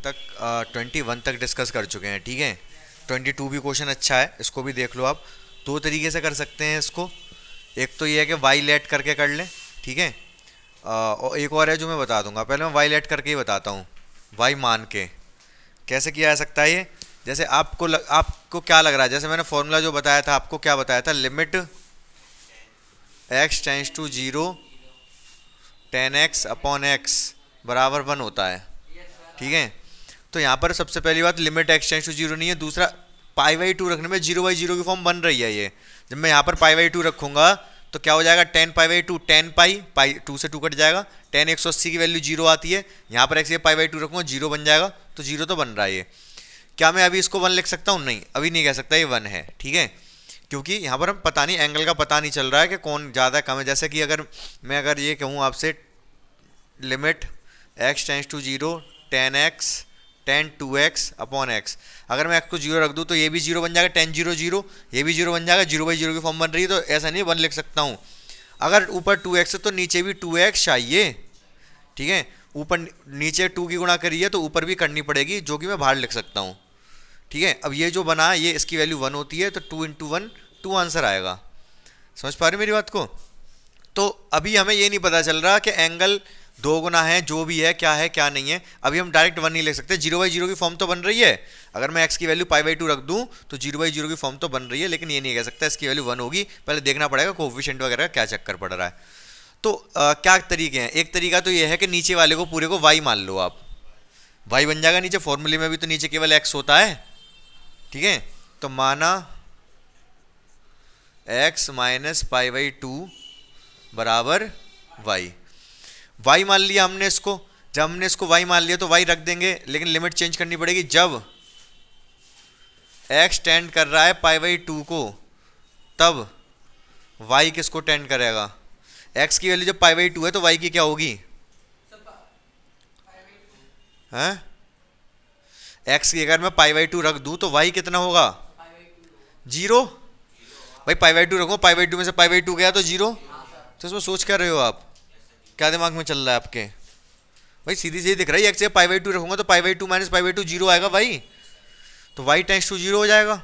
तक 21 तक डिस्कस कर चुके हैं, ठीक है। 22 भी क्वेश्चन अच्छा है, इसको भी देख लो आप। दो तरीके से कर सकते हैं इसको। एक तो ये है कि वाई लेट करके कर लें, ठीक है। और एक और है जो मैं बता दूंगा, पहले मैं वाई लेट करके ही बताता हूँ। वाई मान के कैसे किया जा सकता है ये। जैसे आपको क्या लग रहा है, जैसे मैंने फॉर्मूला जो बताया था, आपको क्या बताया था, limit x tends to 0 10x upon x बराबर 1 होता है, ठीक है। तो यहाँ पर सबसे पहली बात, लिमिट x टेंस टू 0 नहीं है। दूसरा, पाई बाई 2 रखने में 0/0 की फॉर्म बन रही है ये। जब मैं यहाँ पर पाई बाई 2 रखूंगा तो क्या हो जाएगा, 10 पाई बाई 2, 10 पाई 2 से 2 कट जाएगा, 10 180 की वैल्यू 0 आती है। यहाँ पर x ये पाई बाई 2 रखूंगा, 0 बन जाएगा, तो 0 तो बन रहा है ये। क्या मैं अभी इसको 1 लिख सकता हूँ? नहीं, अभी नहीं कह सकता ये 1 है, ठीक है। क्योंकि यहाँ पर हम पता नहीं, एंगल का पता नहीं चल रहा है कि कौन ज़्यादा कम है। जैसे कि अगर ये कहूँ आपसे, limit x tends to 0 10x 10 2x upon x, अगर मैं x को 0 रख दूँ तो ये भी 0 बन जाएगा, 10 0 0, ये भी 0 बन जाएगा, 0/0 की फॉर्म बन रही है। तो ऐसा नहीं 1 लिख सकता हूँ। अगर ऊपर 2x है तो नीचे भी 2x चाहिए, ठीक है। ऊपर नीचे 2 की गुणा करी है तो ऊपर भी करनी पड़ेगी, जो कि मैं बाहर लिख सकता हूँ, ठीक है। अब ये जो बना, ये इसकी वैल्यू 1 होती है, तो 2 × 1 2 आंसर आएगा। समझ पा रहे हो मेरी बात को? तो अभी हमें ये नहीं पता चल रहा कि एंगल 2 गुना है, जो भी है क्या नहीं है। अभी हम डायरेक्ट 1 नहीं लिख सकते, 0/0 की फॉर्म तो बन रही है। अगर मैं x की वैल्यू पाई बाई 2 रख दूं तो 0/0 की फॉर्म तो बन रही है, लेकिन ये नहीं कह सकता इसकी वैल्यू 1 होगी। पहले देखना पड़ेगा कोएफिशिएंट वगैरह का क्या चक्कर पड़ रहा है। तो क्या तरीके हैं? एक तरीका तो ये है कि नीचे वाले को पूरे को y मान लो आप, y बन जाएगा नीचे। फॉर्मूले में भी तो नीचे केवल x होता है, ठीक है। तो माना x माइनस पाई बाई 2 बराबर y मान लिया हमने इसको। जब हमने इसको y मान लिया तो y रख देंगे, लेकिन लिमिट चेंज करनी पड़ेगी। जब x टेंड कर रहा है पाई बाई 2 को, तब y किसको टेंड करेगा? x की वैल्यू जब पाई बाई 2 है तो y की क्या होगी? हैं? x की अगर मैं पाई बाई 2 रख दूं तो y कितना होगा? 0। भाई पाई बाई 2 रखूंगा, पाई बाई 2 में से पाई बाई 2 गया तो 0। तो इसमें सोच क्या रहे हो आप? क्या दिमाग में चल रहा है आपके? भाई सीधी सीधी दिख रही है, x से पाई बाई 2 रखूंगा तो पाई बाई 2 माइनस पाई बाई 2 0 आएगा भाई। तो y टेंस टू 0 हो जाएगा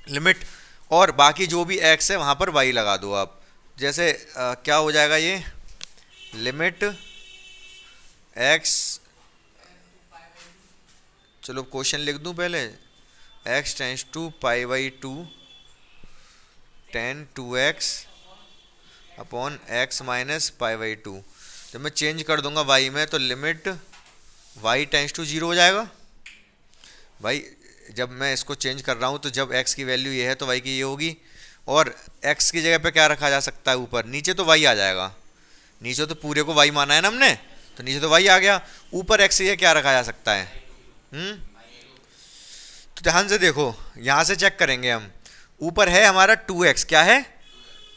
लिमिट। और बाकी जो भी x है वहां पर y लगा दो आप। जैसे क्या हो जाएगा ये, लिमिट x, चलो क्वेश्चन लिख दूं पहले, x tends to pi by 2 10 2x upon x minus pi by 2। जब मैं चेंज कर दूंगा y में तो लिमिट y टेंस टू 0 हो जाएगा। भाई जब मैं इसको चेंज कर रहा हूँ तो जब x की वैल्यू ये है तो y की ये होगी। और x की जगह पे क्या रखा जा सकता है ऊपर? नीचे तो y आ जाएगा। नीचे तो पूरे को y माना है ना हमने, तो नीचे तो y आ गया। ऊपर x ये क्या रखा जा सकता है? तो ध्यान से देखो, यहाँ से चेक करेंगे हम। ऊपर है हमारा 2x, क्या है?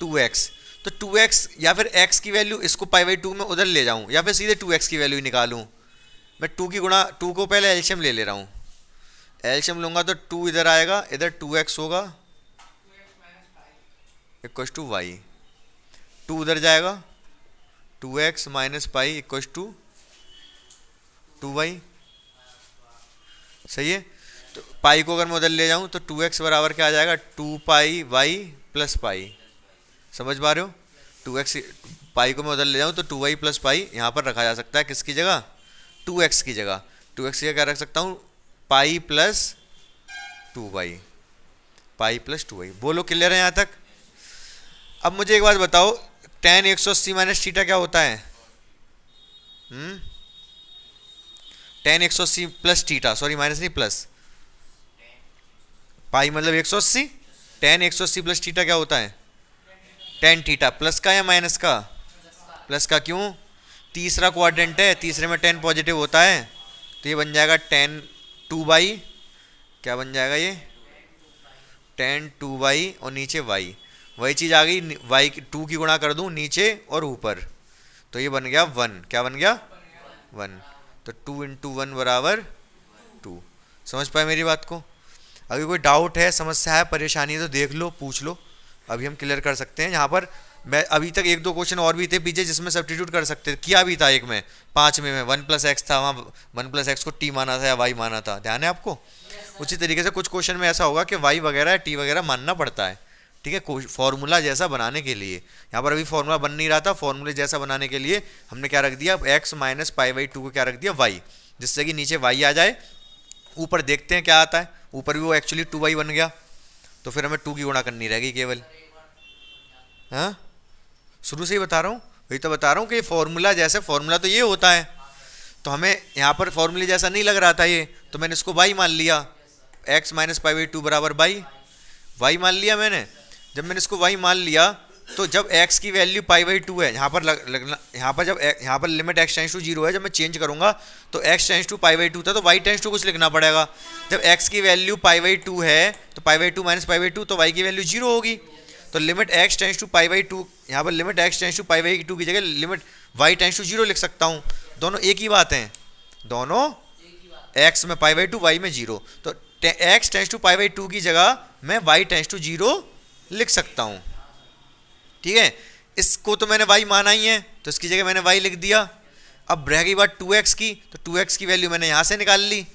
2x। तो 2x या फिर x की वैल्यू इसको पाई बाई 2 में उधर ले जाऊं, या फिर सीधे 2x की वैल्यू निकालूं। मैं 2 की गुणा 2 को पहले एलसीएम ले रहा हूं। एलसीएम लूंगा तो 2 इधर आएगा, इधर 2x होगा इक्वल टू वाई। 2 उधर जाएगा, 2x minus pi equal to 2y। सही है। तो पाई को अगर मैं उधर ले जाऊं तो 2x बराबर क्या आ जाएगा? 2 पाई y प्लस पाई। समझ पा रहे हो? 2x पाई को मैं उधर ले जाऊं तो 2y प्लस पाई यहाँ पर रखा जा सकता है। किसकी जगह? 2x की जगह। 2x की जगह क्या रख सकता हूँ? Pi plus 2y। Pi plus 2y। बोलो क्लियर है यहाँ तक? अब मुझे एक बात बताओ, tan 180 माइनस थीटा क्या होता है? tan 180 plus theta, sorry minus नहीं प्लस, पाई मतलब 180, tan 180 प्लस थीटा क्या होता है? tan theta. प्लस का या माइनस का? प्लस का। क्यों? तीसरा क्वाड्रेंट है, तीसरे में tan पॉजिटिव होता है, तो ये बन जाएगा tan 2y। क्या बन जाएगा ये? tan 2y और नीचे y। वही चीज़ आ गई, y 2 की गुणा कर दूं नीचे और ऊपर, तो ये बन गया 1। क्या बन गया? 1। तो 2 × 1 बराबर 2। समझ पाए मेरी बात को? अगर कोई डाउट है, समस्या है, परेशानी है तो देख लो, पूछ लो। अभी हम क्लियर कर सकते हैं। यहाँ पर मैं अभी तक एक दो क्वेश्चन और भी थे पीछे जिसमें सब्स्टिट्यूट कर सकते थे, किया भी था एक में 5 में 1+x था, वहाँ 1+x को t माना था या y माना था, ध्यान है आपको। उसी तरीके से कुछ क्वेश्चन में ऐसा होगा कि y वगैरह t वगैरह मानना पड़ता है, ठीक है, फॉर्मूला जैसा बनाने के लिए। यहाँ पर अभी फॉर्मूला बन नहीं रहा था, फॉर्मूले जैसा बनाने के लिए हमने क्या रख दिया, x माइनस π/2 को क्या रख दिया y, जिससे कि नीचे y आ जाए, ऊपर देखते हैं क्या आता है, ऊपर भी वो एक्चुअली 2y बन गया, तो फिर हमें 2 की गुणा करनी रहेगी केवल। हाँ, शुरू से ही बता रहा हूँ, वही तो बता रहा हूँ कि फॉर्मूला जैसे, फॉर्मूला तो ये होता है, तो हमें यहाँ पर फॉर्मूले जैसा नहीं लग रहा था ये, तो मैंने इसको y मान लिया, x माइनस π/2 बराबर y मान लिया मैंने। जब मैंने इसको y मान लिया तो जब x की वैल्यू π/2 है, यहाँ पर लगना, यहाँ पर जब यहाँ पर लिमिट x टेंड्स टू 0 है, जब मैं चेंज करूँगा तो x टेंड्स टू π/2 था, तो y टेंड्स टू कुछ लिखना पड़ेगा। जब x की वैल्यू π/2 है तो π/2 माइनस π/2, तो y की वैल्यू 0 होगी। तो लिमिट x टेंड्स टू π/2, यहाँ पर लिमिट x टेंड्स टू π/2 की जगह लिमिट y टेंड्स टू 0 लिख सकता हूँ। दोनों एक ही बात हैं, दोनों x में π/2 y में 0, तो x टेंड्स टू π/2 की जगह मैं y टेंड्स टू 0 लिख सकता हूँ, ठीक है। इसको तो मैंने y माना ही है, तो इसकी जगह मैंने y लिख दिया। अब रह गई बात 2x की, तो 2x की वैल्यू मैंने यहाँ से निकाल ली,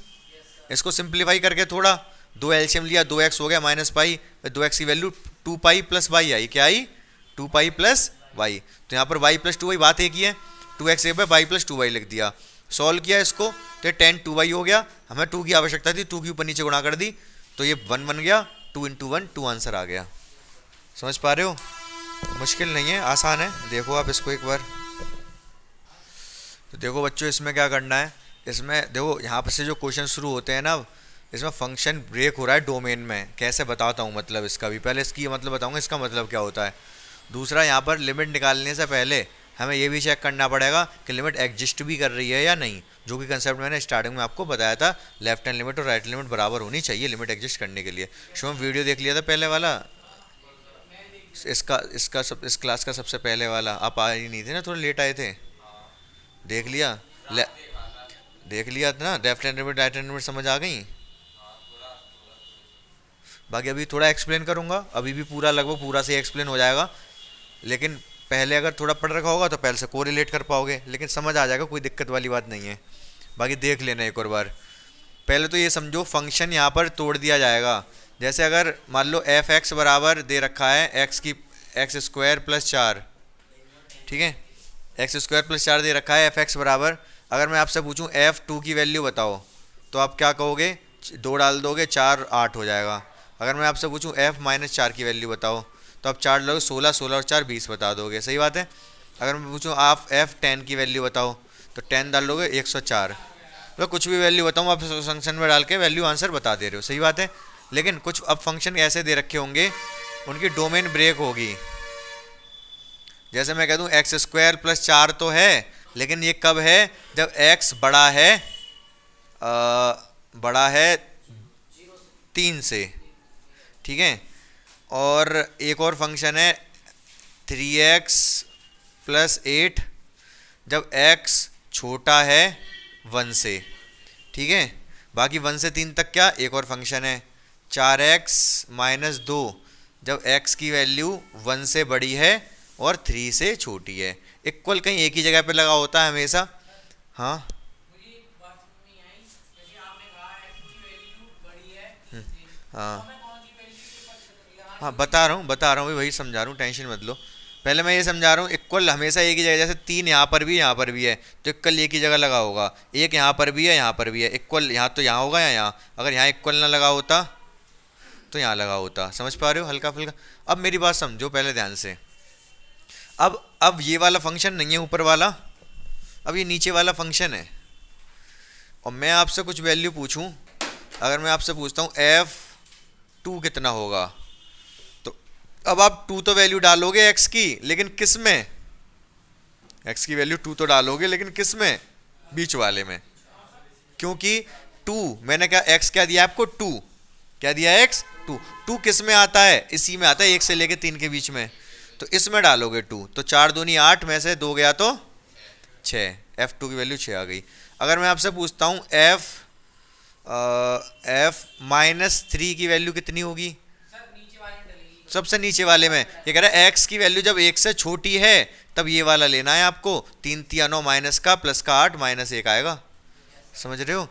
इसको सिंप्लीफाई करके थोड़ा 2 एलसीएम लिया, 2x हो गया माइनस पाई, 2x की वैल्यू 2π प्लस y आई, क्या आई, 2π प्लस y। तो यहाँ पर y प्लस 2y बात एक ही है, 2x एक बार y प्लस 2y लिख दिया, सॉल्व किया इसको तो 10 2y हो गया। हमें 2 की आवश्यकता थी, 2 की ऊपर नीचे गुणा कर दी तो ये 1 बन गया, 2 × 1 2 आंसर आ गया। समझ पा रहे हो, मुश्किल नहीं है, आसान है। देखो आप इसको एक बार, तो देखो बच्चों इसमें क्या करना है, इसमें देखो यहाँ पर से जो क्वेश्चन शुरू होते हैं ना, इसमें फंक्शन ब्रेक हो रहा है डोमेन में, कैसे बताता हूँ मतलब इसका भी, पहले इसकी मतलब बताऊँगा इसका मतलब क्या होता है। दूसरा, यहाँ पर लिमिट निकालने से पहले हमें ये भी चेक करना पड़ेगा कि लिमिट एग्जिस्ट भी कर रही है या नहीं, जो कि कंसेप्ट मैंने स्टार्टिंग में आपको बताया था, लेफ्ट हैंड लिमिट और राइट लिमिट बराबर होनी चाहिए लिमिट एग्जिस्ट करने के लिए। शुभम वीडियो देख लिया था पहले वाला, इस क्लास का सबसे पहले वाला, आप आ ही नहीं थे ना, थोड़ा लेट आए थे, देख लिया, देख लिया था ना, left hand limit right hand limit समझ आ गई। बाकी अभी थोड़ा एक्सप्लेन करूँगा, अभी भी पूरा लगभग पूरा से एक्सप्लेन हो जाएगा, लेकिन पहले अगर थोड़ा पढ़ रखा होगा तो पहले से कोरिलेट कर पाओगे, लेकिन समझ आ जाएगा, कोई दिक्कत वाली बात नहीं है। बाकी देख लेना एक और बार। पहले तो ये समझो फंक्शन यहाँ पर तोड़ दिया जाएगा, जैसे अगर मान लो f(x) बराबर दे रखा है x² प्लस 4, ठीक है, x² प्लस 4 दे रखा है f(x) बराबर, अगर मैं आपसे पूछूं f2 की वैल्यू बताओ तो आप क्या कहोगे, 2 डाल दोगे, 4 8 हो जाएगा। अगर मैं आपसे पूछूं f-4 की वैल्यू बताओ तो आप 4 लोगे, 16 16 और 4 20 बता दोगे, सही बात है। अगर मैं पूछूं आप f10 की वैल्यू बताओ तो 10 डाल लोगे 104, मतलब कुछ भी वैल्यू बताऊँ आप फंक्शन में डाल के वैल्यू आंसर बता दे रहे हो, सही बात है। लेकिन कुछ अब फंक्शन ऐसे दे रखे होंगे उनकी डोमेन ब्रेक होगी, जैसे मैं कह दूं x² प्लस 4 तो है, लेकिन ये कब है, जब x बड़ा है 3 से, ठीक है। और एक और फंक्शन है 3x प्लस 8 जब x छोटा है 1 से, ठीक है। बाकी 1 से 3 तक क्या, एक और फंक्शन है 4x माइनस 2 जब x की वैल्यू 1 से बड़ी है और 3 से छोटी है। इक्वल कहीं एक ही जगह पे लगा होता है हमेशा। हाँ हाँ हाँ, बता रहा हूँ वही समझा रहा हूँ, टेंशन मत लो। पहले मैं ये समझा रहा हूँ, इक्वल हमेशा एक ही जगह, जैसे 3 यहाँ पर भी है तो इक्वल एक ही जगह लगा होगा, 1 यहाँ पर भी है, इक्वल यहाँ तो यहाँ होगा या यहाँ, अगर यहाँ इक्वल ना लगा होता तो यहाँ लगा होता। समझ पा रहे हो हल्का फुल्का। अब मेरी बात समझो पहले ध्यान से, अब ये वाला फंक्शन नहीं है ऊपर वाला, अब ये नीचे वाला फंक्शन है, और मैं आपसे कुछ वैल्यू पूछूं, अगर मैं आपसे पूछता हूँ f2 कितना होगा, तो अब आप 2 तो वैल्यू डालोगे x की, लेकिन किस में, x की वैल्यू 2 तो डालोगे, लेकिन किस में, बीच वाले में, क्योंकि 2 मैंने क्या x क्या दिया आपको, 2 क्या दिया, x 2 किस में आता है, इसी में आता है, 1 से लेके 3 के बीच में, तो इसमें डालोगे 2, तो 4 दूनी 8 में से 2 गया तो 6, f2 की वैल्यू 6 आ गई। अगर मैं आपसे पूछता हूँ f-3 की वैल्यू कितनी होगी, सबसे नीचे वाले में ये कह रहा है एक्स की वैल्यू जब 1 से छोटी है तब ये वाला लेना है आपको, 3 3 9 माइनस का प्लस का 8 माइनस 1 आएगा। समझ रहे हो?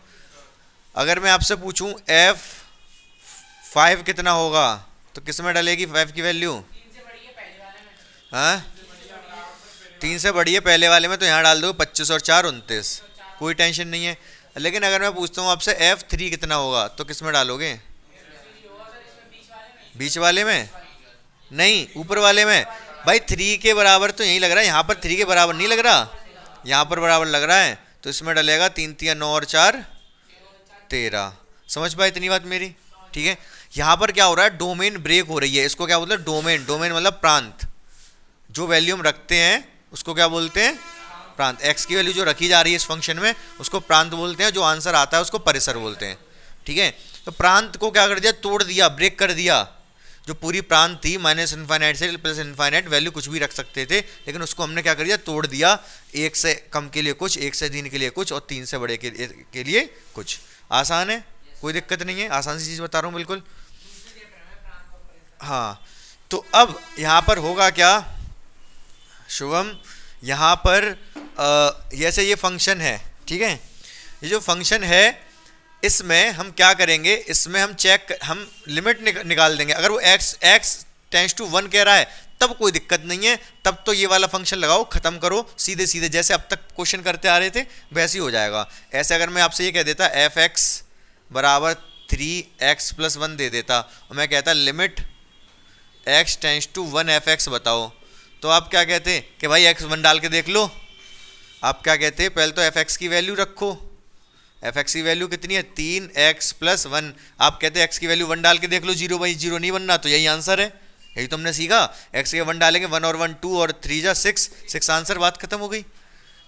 अगर मैं आपसे पूछूं F5 कितना होगा तो किस में डालेगी 5 की वैल्यू? हाँ 3 से बड़ी है पहले वाले में, तो यहाँ डाल दो 25 और 4 29, कोई टेंशन नहीं है। लेकिन अगर मैं पूछता हूँ आपसे F3 कितना होगा तो किस में डालोगे? बीच वाले में नहीं, ऊपर वाले में। भाई 3 के बराबर तो यही लग रहा है, यहाँ पर 3 के बराबर नहीं लग रहा, यहाँ पर बराबर लग रहा है, तो इसमें डलेगा 3 3 9 और 4 13। समझ पाए इतनी बात मेरी? ठीक है। यहाँ पर क्या हो रहा है, डोमेन ब्रेक हो रही है। इसको क्या बोलते हैं? डोमेन। डोमेन मतलब प्रांत। जो वैल्यू हम रखते हैं उसको क्या बोलते हैं? प्रांत। एक्स की वैल्यू जो रखी जा रही है इस फंक्शन में उसको प्रांत बोलते हैं, जो आंसर आता है उसको परिसर बोलते हैं। ठीक है। तो प्रांत को क्या कर दिया? तोड़ दिया, ब्रेक कर दिया। जो पूरी प्रांत थी माइनस इन्फाइनाइट से प्लस इन्फाइनाइट, वैल्यू कुछ भी रख सकते थे, लेकिन उसको हमने क्या कर दिया? तोड़ दिया। 1 से कम के लिए कुछ, 1 से 3 के लिए कुछ और 3 से बड़े के लिए कुछ। आसान है, कोई दिक्कत नहीं है, आसान सी चीज़ बता रहा हूँ बिल्कुल। हाँ तो अब यहाँ पर होगा क्या शुभम? यहाँ पर जैसे ये फंक्शन है, ठीक है, ये जो फंक्शन है इसमें हम क्या करेंगे? इसमें हम लिमिट निकाल देंगे। अगर वो x टेंड्स टू 1 कह रहा है तब कोई दिक्कत नहीं है, तब तो ये वाला फंक्शन लगाओ, खत्म करो सीधे सीधे, जैसे अब तक क्वेश्चन करते आ रहे थे वैसे ही हो जाएगा। ऐसे अगर मैं आपसे ये कह देता f(x) बराबर 3x + 1 दे देता और मैं कहता limit x tends to 1 f(x) बताओ, तो आप क्या कहते कि भाई x 1 डाल के देख लो। आप क्या कहते? पहले तो f(x) की वैल्यू रखो। f(x) की वैल्यू कितनी है? 3x + 1। आप कहते x की वैल्यू 1 डाल के देख लो, 0 बाई 0 नहीं बनना, तो यही आंसर है। यही तो हमने सीखा। x के 1 डालेंगे, 1 और 1 2 और 3 जा 6 आंसर, बात खत्म हो गई।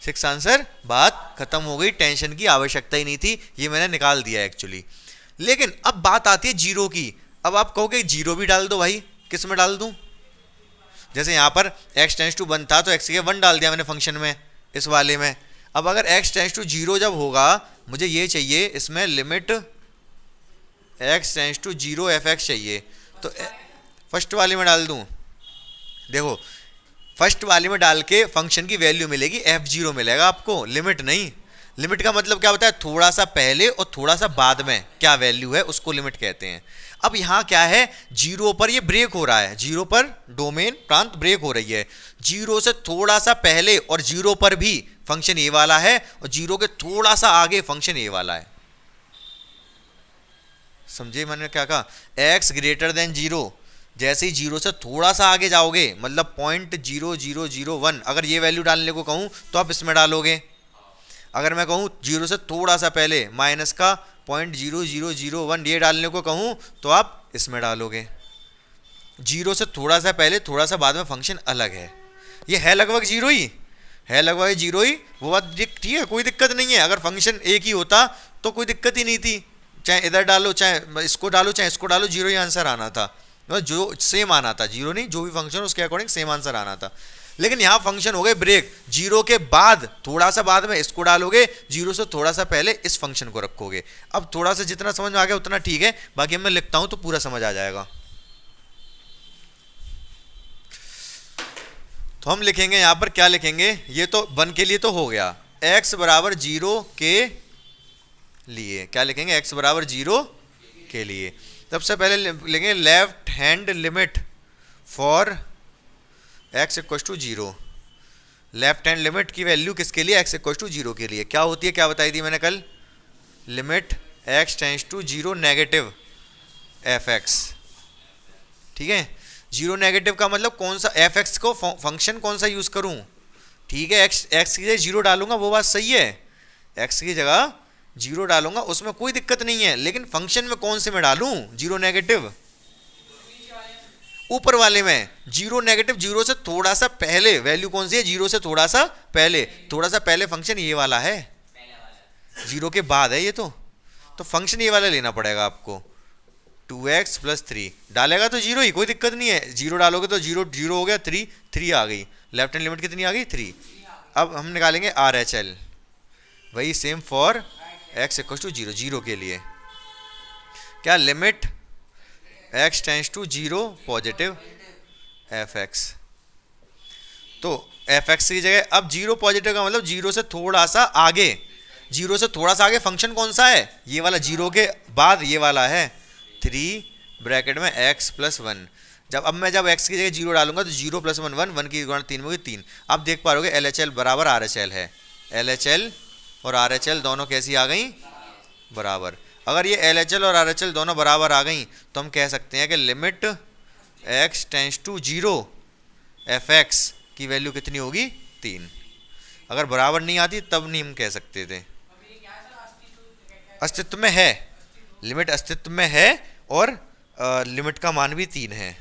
6 आंसर, बात खत्म हो गई। टेंशन की आवश्यकता ही नहीं थी, ये मैंने निकाल दिया एक्चुअली। लेकिन अब बात आती है 0 की। अब आप कहोगे 0 भी डाल दो भाई, किस में डाल दूं? जैसे यहाँ पर x टेंड्स टू 1 था तो x के 1 डाल दिया मैंने फंक्शन में, इस वाले में। अब अगर x टेंड्स टू 0 जब होगा, मुझे ये चाहिए इसमें limit x tends to 0 f(x) चाहिए, तो फर्स्ट वाले में डाल दूं। देखो फर्स्ट वाले में डाल के फंक्शन की वैल्यू मिलेगी f0 मिलेगा आपको, लिमिट नहीं। लिमिट का मतलब क्या होता है? थोड़ा सा पहले और थोड़ा सा बाद में क्या वैल्यू है उसको लिमिट कहते हैं। अब यहाँ क्या है? 0 पर ये ब्रेक हो रहा है, 0 पर डोमेन प्रांत ब्रेक हो रही है। 0 से थोड़ा सा पहले और 0 पर भी फंक्शन ए वाला है और 0 के थोड़ा सा आगे फंक्शन ए वाला है। समझे मैंने क्या कहा? x > 0, जैसे ही 0 से थोड़ा सा आगे जाओगे, मतलब 0.0001, अगर ये वैल्यू डालने को कहूँ तो आप इसमें डालोगे। अगर मैं कहूँ 0 से थोड़ा सा पहले माइनस का 0.0001 ये डालने को कहूँ तो आप इसमें डालोगे। 0 से थोड़ा सा पहले थोड़ा सा बाद में फंक्शन अलग है। ये है लगभग 0 ही, है लगभग 0 ही, वो बात ठीक है, कोई दिक्कत नहीं है। अगर फंक्शन एक ही होता तो कोई दिक्कत ही नहीं थी, चाहे इधर डालो चाहे इसको डालो चाहे इसको डालो, 0 ही आंसर आना था, जो सेम आना था। 0 नहीं, जो भी फंक्शन उसके अकॉर्डिंग सेम आंसर आना था। लेकिन यहाँ फंक्शन हो गए ब्रेक। 0 के बाद थोड़ा सा बाद में इसको डालोगे, 0 से थोड़ा सा पहले इस फंक्शन को रखोगे। अब थोड़ा सा जितना समझ में आ गया उतना ठीक है, बाकी मैं लिखता हूं तो पूरा समझ आ जाएगा। तो हम लिखेंगे यहाँ पर क्या लिखेंगे? ये तो 1 के लिए तो हो गया, x बराबर 0 के लिए क्या लिखेंगे? x बराबर 0 के लिए सबसे पहले लिखेंगे left hand limit for x = 0। Left hand limit की वैल्यू किसके लिए? x = 0 के लिए क्या होती है? क्या बताई थी मैंने कल? Limit x tends to 0 negative f(x). ठीक है, 0 नेगेटिव का मतलब कौन सा? f(x) को फंक्शन कौन सा यूज करूं? ठीक है, x की जगह 0 डालूंगा, वो बात सही है, x की जगह 0 डालूंगा, उसमें कोई दिक्कत नहीं है। लेकिन फंक्शन में कौन से में डालूं 0 नेगेटिव? ऊपर वाले में। 0 नेगेटिव 0 से थोड़ा सा पहले वैल्यू कौन सी है? 0 से थोड़ा सा पहले, थोड़ा सा पहले फंक्शन ये वाला है, 0 के बाद है ये तो फंक्शन ये वाला लेना पड़ेगा आपको। 2x + 3 डालेगा तो 0 ही, कोई दिक्कत नहीं है। 0 डालोगे तो 0 हो गया, 3 आ गई। लेफ्ट हैंड लिमिट कितनी आ गई? 3। अब हम निकालेंगे RHL, वही सेम फॉर x = 0 के लिए। क्या limit x tends to zero positive f x. तो एफ एक्स की जगह अब जीरो पॉजिटिव का मतलब जीरो से थोड़ा सा आगे, जीरो से थोड़ा सा आगे फंक्शन कौन सा है, ये वाला, जीरो के बाद ये वाला है 3 ब्रैकेट में x प्लस 1। जब x की जगह जीरो डालूंगा तो जीरो प्लस 1 1, 1 की गुणा 3 में होगी 3। अब देख पा रहे एल एच एल बराबर आर एच एल है, एल एच एल और आर एच एल दोनों कैसी आ गई, बराबर। अगर ये एल एच एल और आर एच एल दोनों बराबर आ गई तो हम कह सकते हैं कि limit x tends to zero f x की वैल्यू कितनी होगी, 3। अगर बराबर नहीं आती तब नहीं हम कह सकते थे। अस्तित्व में है, लिमिट अस्तित्व में है और लिमिट का मान भी 3 है,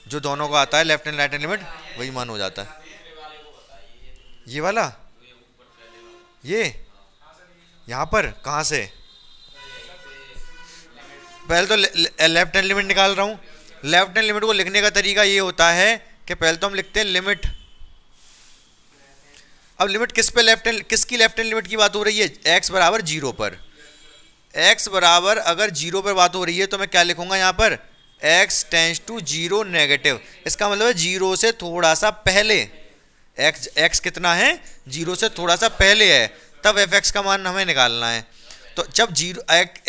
जो दोनों को आता है left and right hand limit वही मान हो जाता है। ये वाला, ये यहाँ पर कहाँ से, पहले तो लेफ्ट हैंड लिमिट निकाल रहा हूँ। लेफ्ट हैंड लिमिट को लिखने का तरीका ये होता है कि पहले तो हम लिखते हैं लिमिट। अब लिमिट किस पे लेफ्ट हैंड, किसकी लेफ्ट हैंड लिमिट की बात हो रही है, x बराबर जीरो पर। x बराबर अगर जीरो पर बात हो रही है तो मैं क्या लिखूंगा यहाँ पर, x tends to zero negative. इसका मतलब है जीरो से थोड़ा सा पहले, x कितना है, जीरो से थोड़ा सा पहले है, तब f(x) का मान हमें निकालना है। तो जब जीरो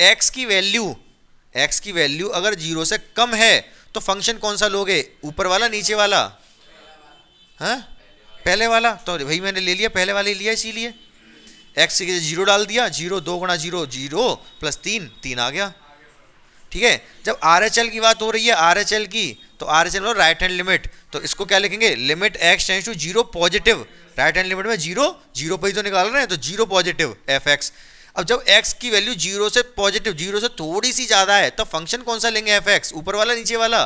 x की वैल्यू अगर जीरो से कम है तो फंक्शन कौन सा लोगे, ऊपर वाला नीचे वाला, हाँ पहले वाला। तो भाई मैंने ले लिया पहले वाले लिया, इसीलिए x की जीरो डाल दिया, जीरो 2 गुणा जीरो जीरो प्लस 3 3 आ गया। ठीक है, जब आर एच एल की बात हो रही है, आर एच एल की, तो आर एच एल मतलब राइट हैंड लिमिट, तो इसको क्या लिखेंगे, limit x tends to zero positive, right hand limit में जीरो जीरो पर ही तो निकाल रहे हैं, तो जीरो पॉजिटिव एफ एक्स। अब जब x की वैल्यू जीरो से पॉजिटिव, जीरो से थोड़ी सी ज्यादा है, तो फंक्शन कौन सा लेंगे एफ एक्स, ऊपर वाला नीचे वाला,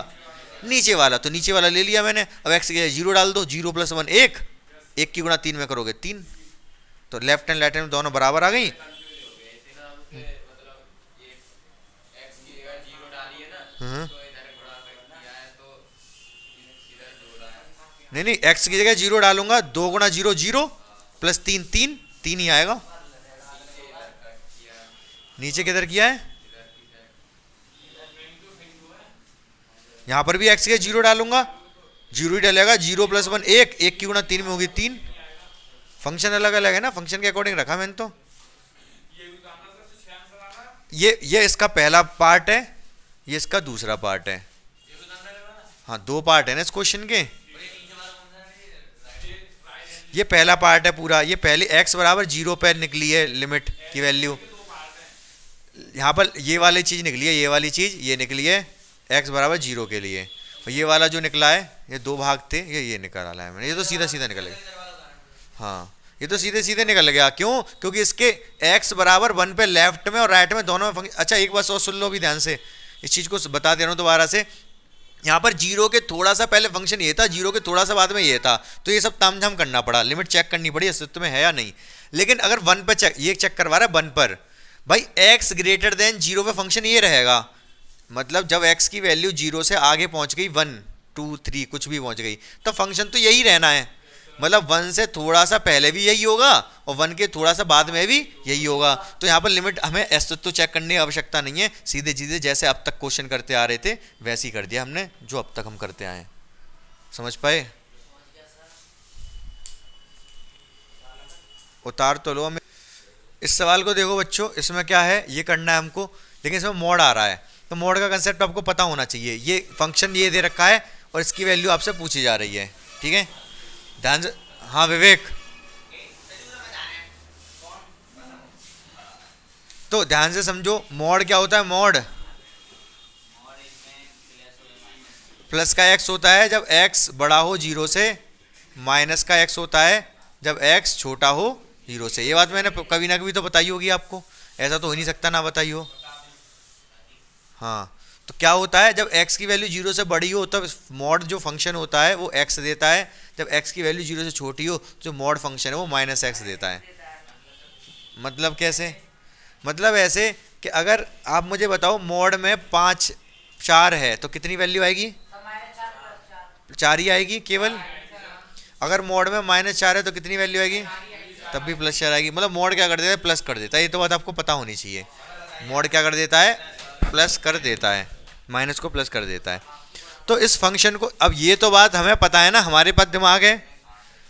नीचे वाला। तो नीचे वाला ले लिया मैंने। अब x की जीरो डाल दो, जीरो प्लस 1 1, 1 की गुणा 3 में करोगे 3, तो लेफ्ट हैंड राइट हैंड दोनों बराबर आ गई। नहीं नहीं, x की जगह जीरो डालूंगा, 2 गुणा जीरो जीरो प्लस 3 3 3 ही आएगा। नीचे किधर किया है, यहां पर भी x के जीरो डालूंगा, जीरो ही डलेगा, जीरो प्लस 1 1, 1 की गुणा 3 में होगी 3। फंक्शन अलग अलग है ना, फंक्शन के अकॉर्डिंग रखा मैंने। तो ये इसका पहला पार्ट है, ये इसका दूसरा पार्ट है। हाँ 2 पार्ट है ना इस क्वेश्चन के। ये पहला पार्ट है पूरा, ये पहले x बराबर जीरो पे निकली है लिमिट की वैल्यू, यहाँ पर ये वाली चीज निकली है, ये वाली चीज ये निकली है x बराबर जीरो के लिए। और ये वाला जो निकला है, ये 2 भाग थे, ये निकल आया है मैंने, ये तो सीधा सीधा निकल गया। हाँ ये तो सीधे सीधे निकल गया, क्यों, क्योंकि इसके x बराबर 1 पे लेफ्ट में और राइट में दोनों में। अच्छा एक बात और सुन लो भी ध्यान से, इस चीज को बता दे रहा हूँ दोबारा से। यहाँ पर जीरो के थोड़ा सा पहले फंक्शन ये था, जीरो के थोड़ा सा बाद में ये था, तो ये सब तामझाम करना पड़ा, लिमिट चेक करनी पड़ी अस्तित्व में है या नहीं। लेकिन अगर 1 पे चेक, ये चेक करवा रहा है 1 पर, भाई x ग्रेटर देन जीरो पे फंक्शन ये रहेगा। मतलब जब x की वैल्यू जीरो से आगे पहुंच गई, 1 2 3 कुछ भी पहुंच गई, तो फंक्शन तो यही रहना है। मतलब 1 से थोड़ा सा पहले भी यही होगा और 1 के थोड़ा सा बाद में भी यही होगा। तो यहाँ पर लिमिट हमें अस्तित्व चेक करने की आवश्यकता नहीं है, सीधे सीधे जैसे अब तक क्वेश्चन करते आ रहे थे वैसे ही कर दिया हमने, जो अब तक हम करते आए। समझ पाए? उतार तो लो हमें इस सवाल को। देखो बच्चों, इसमें क्या है, ये करना है हमको, लेकिन इसमें मोड आ रहा है, तो मोड का कंसेप्ट आपको पता होना चाहिए। ये फंक्शन ये दे रखा है और इसकी वैल्यू आपसे पूछी जा रही है, ठीक है, ध्यान से। हाँ विवेक, तो ध्यान से समझो, मोड क्या होता है, मोड प्लस का x होता है जब x बड़ा हो जीरो से, माइनस का x होता है जब x छोटा हो जीरो से। ये बात मैंने कभी ना कभी तो बताई होगी आपको, ऐसा तो हो नहीं सकता ना बताई हो। हाँ, तो क्या होता है, जब x की वैल्यू जीरो से बड़ी हो तब मॉड जो फंक्शन होता है वो x देता है, जब x की वैल्यू जीरो से छोटी हो जो मॉड फंक्शन है वो माइनस x देता है। मतलब कैसे, मतलब ऐसे कि अगर आप मुझे बताओ मॉड में 5 4 है तो कितनी वैल्यू आएगी, 4 ही आएगी केवल। अगर मॉड में -4 है तो कितनी वैल्यू आएगी, तब भी +4 आएगी। मतलब मॉड क्या कर देता है, प्लस कर देता है। ये तो बात आपको पता होनी चाहिए, मॉड क्या कर देता है, प्लस कर देता है। माइनस को प्लस कर देता है। तो इस फंक्शन को, अब ये तो बात हमें पता है ना, हमारे पास दिमाग है,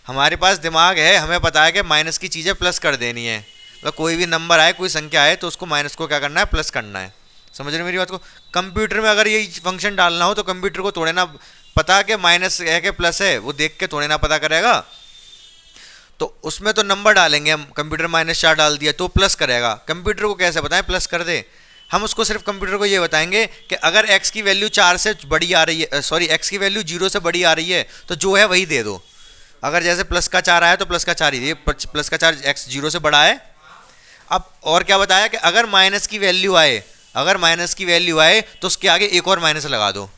हमारे पास दिमाग है, हमें पता है कि माइनस की चीज़ें प्लस कर देनी है। मतलब कोई भी नंबर आए, कोई संख्या आए, तो उसको माइनस को क्या करना है, प्लस करना है। समझ रहे मेरी बात को? कंप्यूटर में अगर ये फंक्शन डालना हो तो कंप्यूटर को थोड़े ना पता कि माइनस है कि प्लस है, वो देख के थोड़े ना पता करेगा। तो उसमें तो नंबर डालेंगे हम, कंप्यूटर -4 डाल दिया तो प्लस करेगा। कंप्यूटर को कैसे बताएं प्लस कर दे? हम उसको सिर्फ कंप्यूटर को ये बताएंगे कि अगर x की वैल्यू 4 से बड़ी आ रही है, सॉरी x की वैल्यू 0 से बड़ी आ रही है, तो जो है वही दे दो। अगर जैसे प्लस का 4 आया तो प्लस का 4 ही दे, प्लस का 4 x 0 से बड़ा है। अब और क्या बताया कि अगर माइनस की वैल्यू आए, अगर माइनस की वैल्यू आए तो उसके आगे एक और माइनस लगा दो।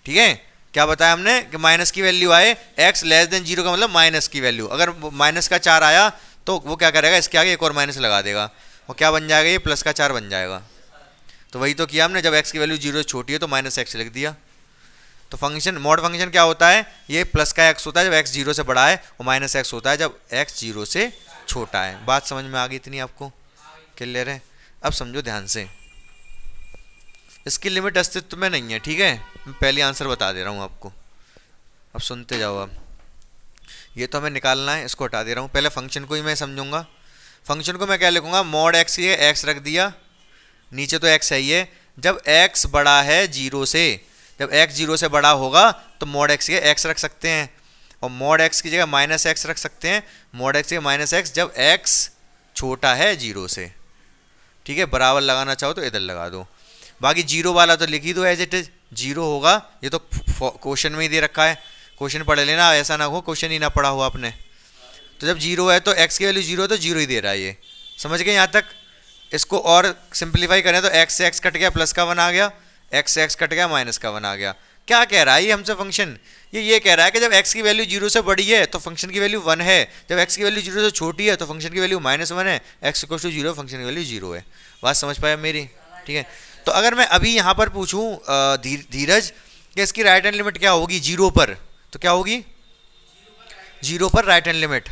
ठीक है, क्या बताया हमने कि माइनस की वैल्यू आए, x लेस देन 0 का मतलब माइनस की वैल्यू, अगर माइनस का 4 आया तो वो क्या करेगा, इसके आगे एक और माइनस लगा देगा, और क्या बन जाएगा, ये प्लस का 4 बन जाएगा। तो वही तो किया हमने, जब x की वैल्यू 0 से छोटी है तो -x लिख दिया। तो फंक्शन, मॉड फंक्शन क्या होता है, ये प्लस का x होता है जब x 0 से बड़ा है, और -x होता है जब x 0 से छोटा है। बात समझ में आ गई इतनी आपको? क्लियर है? अब समझो ध्यान से, इसकी लिमिट अस्तित्व में नहीं है। ठीक है, मैं पहले आंसर बता दे रहा हूँ आपको, अब सुनते जाओ। अब ये तो हमें निकालना है, इसको हटा दे रहा हूँ, पहले फंक्शन को ही मैं समझूंगा। फंक्शन को मैं क्या लिखूंगा, मॉड x, ये x रख दिया, नीचे तो x है ही है। जब x बड़ा है 0 से, जब x 0 से बड़ा होगा तो मॉड x ये x रख सकते हैं, और मॉड x की जगह -x रख सकते हैं, मॉड x की -x जब x छोटा है 0 से। ठीक है, बराबर लगाना चाहो तो इधर लगा दो, बाकी 0 वाला तो लिख ही दो एज इट इज, 0 होगा। ये तो क्वेश्चन में ही दे रखा है, क्वेश्चन पढ़ लेना, ऐसा ना हो क्वेश्चन ही ना पढ़ा हो आपने। तो जब 0 है तो x की वैल्यू 0 है तो 0 ही दे रहा है ये। समझ गए यहाँ तक? इसको और सिंप्लीफाई करें तो x से x कट गया, प्लस का 1 आ गया, x से x कट गया, माइनस का 1 आ गया। क्या कह रहा है ये हमसे फंक्शन? ये कह रहा है कि जब x की वैल्यू 0 से बड़ी है तो फंक्शन की वैल्यू 1 है, जब x की वैल्यू 0 से छोटी है तो फंक्शन की वैल्यू -1 है, x = 0, फंक्शन की वैल्यू 0 है। बात समझ पाया मेरी? ठीक है, तो अगर मैं अभी यहाँ पर पूछूं धीरज कि इसकी राइट हैंड लिमिट क्या होगी 0 पर, तो क्या होगी 0 पर राइट हैंड लिमिट?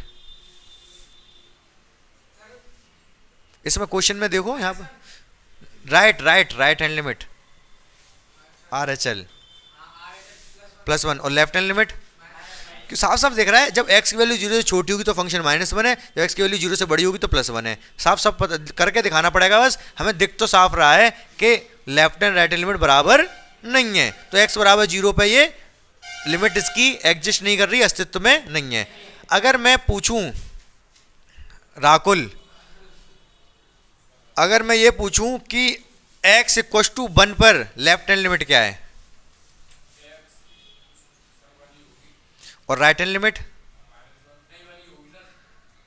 इसमें क्वेश्चन में देखो यहाँ पर राइट हैंड लिमिट RHL +1, और लेफ्ट हैंड लिमिट साफ साफ दिख रहा है, जब x की वैल्यू 0 से छोटी होगी तो फंक्शन -1 है, जब x की वैल्यू 0 से बड़ी होगी तो +1 है। साफ साफ करके दिखाना पड़ेगा, बस हमें दिख तो साफ रहा है कि left hand right hand limit बराबर नहीं है। तो x बराबर 0 पे ये लिमिट इसकी एग्जिस्ट नहीं कर रही, अस्तित्व में नहीं है। अगर मैं पूछूं राकुल, अगर मैं ये पूछूं कि x = 1 पर लेफ्ट हैंड लिमिट क्या है और राइट हैंड लिमिट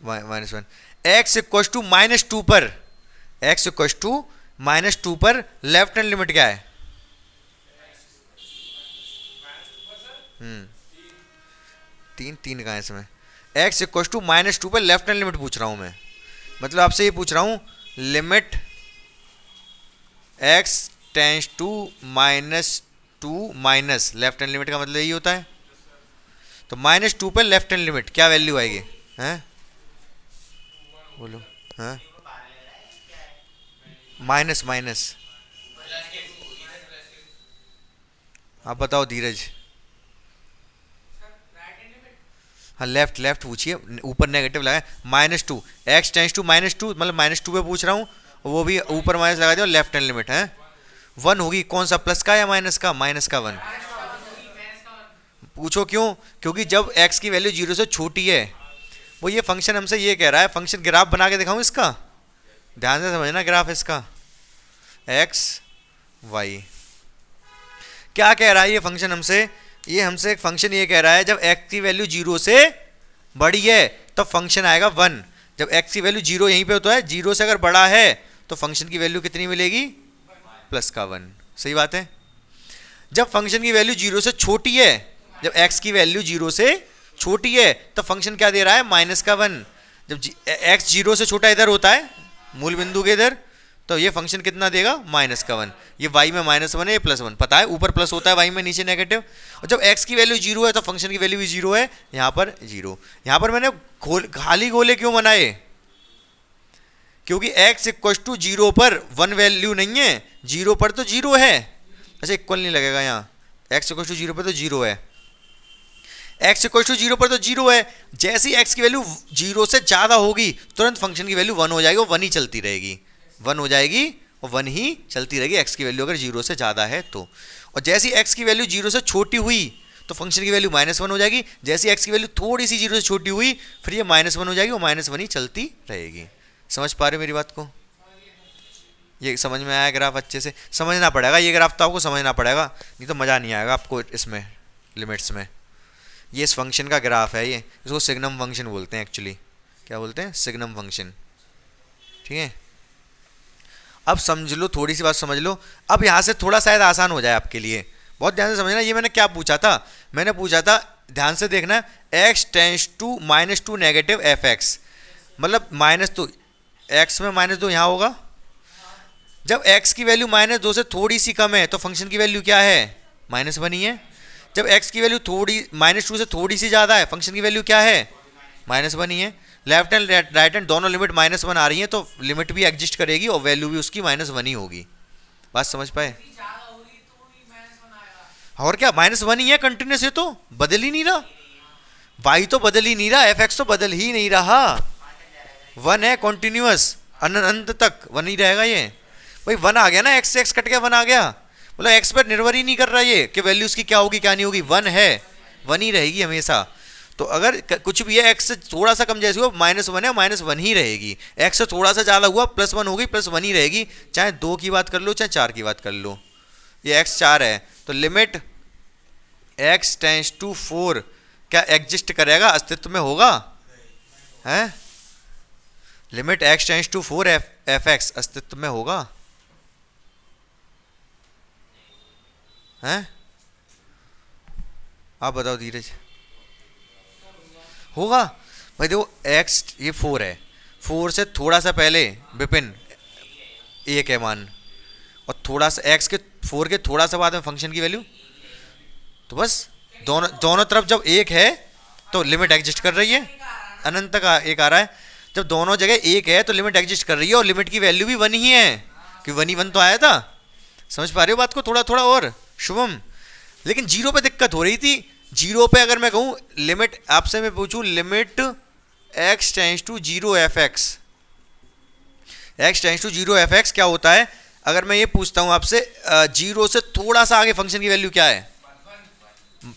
-1, x = -2 पर, x = -2 पर लेफ्ट हैंड लिमिट क्या है? तीन कहाँ है इसमें? x = -2 पर लेफ्ट हैंड लिमिट पूछ रहा हूं मैं, मतलब आपसे ये पूछ रहा हूं limit x tends to -2 minus, left hand limit का मतलब यही होता है। तो -2 पर लेफ्ट हैंड लिमिट क्या वैल्यू आएगी? हैं बोलो, हैं माइनस आप बताओ धीरज। हाँ लेफ्ट पूछिए, ऊपर नेगेटिव लगा -2, x टेंड्स टू -2 मतलब -2 पे पूछ रहा हूँ, वो भी ऊपर माइनस लगा दिया, लेफ्ट हैंड लिमिट है 1 होगी। कौन सा, प्लस का या माइनस का? माइनस का 1। पूछो क्यों? क्योंकि जब x की वैल्यू 0 से छोटी है, वो ये फंक्शन हमसे ये कह रहा है, फंक्शन ग्राफ बना के दिखाऊं इसका, ध्यान से समझना ग्राफ इसका, x y क्या कह रहा है ये फंक्शन हमसे? ये हमसे एक फंक्शन ये कह रहा है जब x की वैल्यू 0 से बड़ी है तो फंक्शन आएगा 1, जब x की वैल्यू 0 यहीं पे होता है, 0 से अगर बड़ा है तो फंक्शन की वैल्यू कितनी मिलेगी? +1। सही बात है। जब फंक्शन की वैल्यू 0 से छोटी है, जब x की वैल्यू 0 से छोटी है तो फंक्शन क्या दे रहा है? -1। जब x 0 से छोटा इधर होता है मूल बिंदु के इधर, तो ये फंक्शन कितना देगा? -1। ये y में -1 है, ये +1, पता है ऊपर प्लस होता है y में, नीचे नेगेटिव। और जब x की वैल्यू 0 है तो फंक्शन की वैल्यू भी 0 है, यहाँ पर 0। यहाँ पर मैंने खाली गोले क्यों बनाए? क्योंकि x इक्वल टू 0 पर 1 वैल्यू नहीं है, 0 पर तो 0 है। अच्छा इक्वल नहीं लगेगा यहाँ, x इक्वल टू 0 पर तो 0 है, x इक्वल टू 0 पर तो 0 है। जैसे ही x की वैल्यू 0 से ज़्यादा होगी तुरंत फंक्शन की वैल्यू 1 हो जाएगी, वो 1 ही चलती रहेगी, 1 हो जाएगी और 1 ही चलती रहेगी x की वैल्यू अगर 0 से ज़्यादा है तो। और जैसे ही x की वैल्यू 0 से छोटी हुई तो फंक्शन की वैल्यू -1 हो जाएगी, जैसे ही x की वैल्यू थोड़ी सी 0 से छोटी हुई फिर ये -1 हो जाएगी और -1 ही चलती रहेगी। समझ पा रहे हो मेरी बात को? ये समझ में आया ग्राफ? अच्छे से समझना पड़ेगा, ये ग्राफ तो आपको समझना पड़ेगा, नहीं तो मज़ा नहीं आएगा आपको इसमें लिमिट्स में। ये इस फंक्शन का ग्राफ है, ये इसको सिग्नम फंक्शन बोलते हैं एक्चुअली। क्या बोलते हैं? Signum function. ठीक है, अब समझ लो, थोड़ी सी बात समझ लो। अब यहाँ से थोड़ा शायद आसान हो जाए आपके लिए, बहुत ध्यान से समझना। ये मैंने क्या पूछा था? मैंने पूछा था, ध्यान से देखना, x tends to -2 negative fx, मतलब -2, x में -2 यहाँ होगा। जब x की वैल्यू -2 से थोड़ी सी कम है तो फंक्शन की वैल्यू क्या है? -1 ही है। जब x की वैल्यू थोड़ी -2 से थोड़ी सी ज़्यादा है, फंक्शन की वैल्यू क्या है? -1 ही है। लेफ्ट एंड राइट हैंड दोनों लिमिट -1 आ रही है तो लिमिट भी एग्जिस्ट करेगी और वैल्यू भी उसकी -1 ही होगी। बात समझ पाए? और क्या, -1 ही है कंटिन्यूस, ये तो बदल ही नहीं रहा, y तो बदल ही नहीं रहा, fx तो बदल ही नहीं रहा, 1 है कंटिन्यूस, अनंत तक 1 ही रहेगा। ये भाई 1 आ गया ना, x से x कट गया, 1 आ गया, मतलब x पर निर्भर ही नहीं कर रहा ये कि वैल्यू उसकी क्या होगी क्या नहीं होगी, 1 है, 1 ही रहेगी हमेशा। तो अगर कुछ भी है x से थोड़ा सा कम जैसे हुआ -1 है, -1 ही रहेगी। x से थोड़ा सा ज़्यादा हुआ +1 होगी, +1 ही रहेगी, चाहे 2 की बात कर लो चाहे 4 की बात कर लो। ये x 4 है तो लिमिट x टेंस टू 4 क्या एग्जिस्ट करेगा, अस्तित्व में होगा? है limit x tends to 4 fx अस्तित्व में होगा? हैं आप बताओ धीरज, होगा? भाई देखो x ये 4 है, 4 से थोड़ा सा पहले विपिन 1 है मान, और थोड़ा सा x के 4 के थोड़ा सा बाद में फंक्शन की वैल्यू, तो बस दोनों तरफ जब 1 है तो लिमिट एग्जिस्ट कर रही है, अनंत का 1 आ रहा है। जब दोनों जगह 1 है तो लिमिट एग्जिस्ट कर रही है और लिमिट की वैल्यू भी 1 ही है, कि 1 ही 1 तो आया था। समझ पा रहे हो बात को? थोड़ा थोड़ा और शुभम, लेकिन 0 पे दिक्कत हो रही थी। 0 पे अगर मैं कहूँ लिमिट, आपसे मैं पूछूं limit x tends to 0 fx, x tends to 0 fx क्या होता है? अगर मैं ये पूछता हूँ आपसे 0 से थोड़ा सा आगे फंक्शन की वैल्यू क्या है?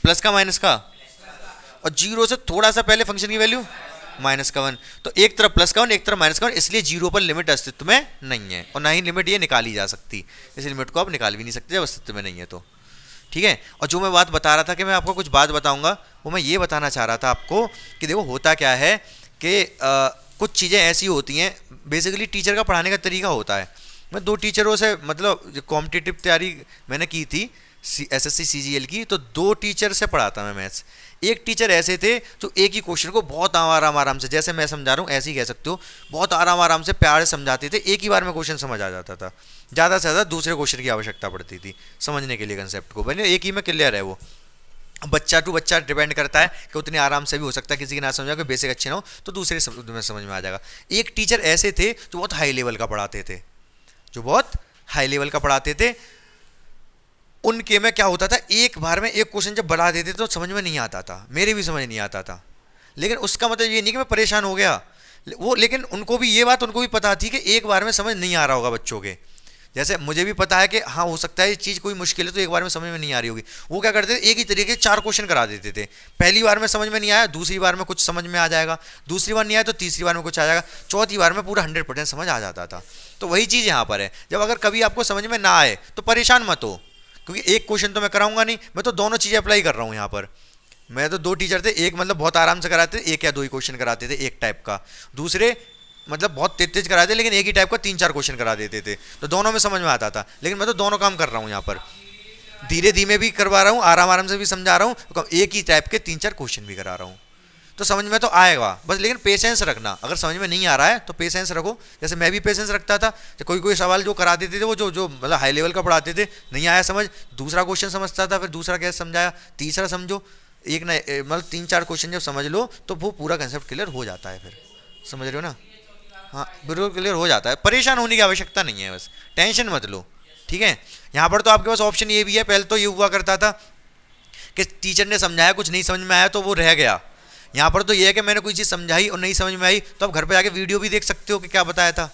प्लस का माइनस का, और 0 से थोड़ा सा पहले फंक्शन की वैल्यू -1, तो एक तरफ +1 एक तरफ -1, इसलिए 0 पर लिमिट अस्तित्व में नहीं है और ना ही लिमिट ये निकाली जा सकती। इस लिमिट को आप निकाल भी नहीं सकते जब अस्तित्व में नहीं है तो। ठीक है, और जो मैं बात बता रहा था कि मैं आपको कुछ बात बताऊंगा, वो मैं ये बताना चाह रहा था आपको कि देखो होता क्या है कि कुछ चीज़ें ऐसी होती हैं, बेसिकली टीचर का पढ़ाने का तरीका होता है। मैं 2 टीचरों से, मतलब कॉम्पिटिटिव तैयारी मैंने की थी SSC CGL की, तो 2 टीचर से पढ़ाता मैं मैथ्स। एक टीचर ऐसे थे जो एक ही क्वेश्चन को बहुत आराम से, जैसे मैं समझा रहा हूँ ऐसे ही कह सकते हो, बहुत आराम से प्यार से समझाते थे, एक ही बार में क्वेश्चन समझ आ जाता था। ज़्यादा से ज़्यादा दूसरे क्वेश्चन की आवश्यकता पड़ती थी समझने के लिए कंसेप्ट को, बने एक ही में क्लियर है वो। बच्चा टू बच्चा डिपेंड करता है कि उतने आराम से भी हो सकता है, किसी की ना समझा कि बेसिक अच्छे ना हो तो दूसरे में समझ में आ जाएगा। एक टीचर ऐसे थे जो बहुत हाई लेवल का पढ़ाते थे, उनके में क्या होता था, एक बार में एक क्वेश्चन जब बढ़ा देते तो समझ में नहीं आता था, मेरे भी समझ नहीं आता था, लेकिन उसका मतलब ये नहीं कि मैं परेशान हो गया वो, लेकिन उनको भी ये बात उनको भी पता थी कि एक बार में समझ नहीं आ रहा होगा बच्चों के, जैसे मुझे भी पता है कि हाँ हो सकता है ये चीज़ कोई मुश्किल है तो एक बार में समझ में नहीं आ रही होगी। वो क्या करते थे, एक ही तरीके 4 क्वेश्चन करा देते थे, पहली बार में समझ में नहीं आया, दूसरी बार में कुछ समझ में आ जाएगा, दूसरी बार नहीं आया तो तीसरी बार में कुछ आ जाएगा, चौथी बार में पूरा 100% समझ आ जाता था। तो वही चीज़ यहाँ पर है, जब अगर कभी आपको समझ में ना आए तो परेशान मत हो, क्योंकि एक क्वेश्चन तो मैं कराऊंगा नहीं, मैं तो दोनों चीज़ें अप्लाई कर रहा हूँ यहाँ पर। मैं तो 2 टीचर थे, एक मतलब बहुत आराम से कराते थे, 1 या 2 ही क्वेश्चन कराते थे एक टाइप का, दूसरे मतलब बहुत तेज कराते लेकिन एक ही टाइप का 3-4 क्वेश्चन करा देते थे, तो दोनों में समझ में आता था। लेकिन मैं तो दोनों काम कर रहा हूँ यहाँ पर, धीरे धीमे भी करवा रहा हूँ, आराम से भी समझा रहा हूँ, एक ही टाइप के 3-4 क्वेश्चन भी करा रहा हूँ, तो समझ में तो आएगा बस। लेकिन पेशेंस रखना, अगर समझ में नहीं आ रहा है तो पेशेंस रखो, जैसे मैं भी पेशेंस रखता था। तो कोई सवाल जो करा देते थे वो जो मतलब हाई लेवल का पढ़ाते थे, नहीं आया समझ, दूसरा क्वेश्चन समझता था, फिर दूसरा कैसे समझाया, तीसरा समझो, एक ना मतलब 3-4 क्वेश्चन जब समझ लो तो वो पूरा कंसेप्ट क्लियर हो जाता है, फिर समझ रहे हो ना? हाँ बिल्कुल क्लियर हो जाता है, परेशान होने की आवश्यकता नहीं है, बस टेंशन मत लो। ठीक है, यहाँ पर तो आपके पास ऑप्शन ये भी है, पहले तो ये हुआ करता था कि टीचर ने समझाया कुछ नहीं समझ में आया तो वो रह गया। यहाँ पर तो ये है कि मैंने कोई चीज़ समझाई और नहीं समझ में आई तो आप घर पे जाके वीडियो भी देख सकते हो कि क्या बताया था,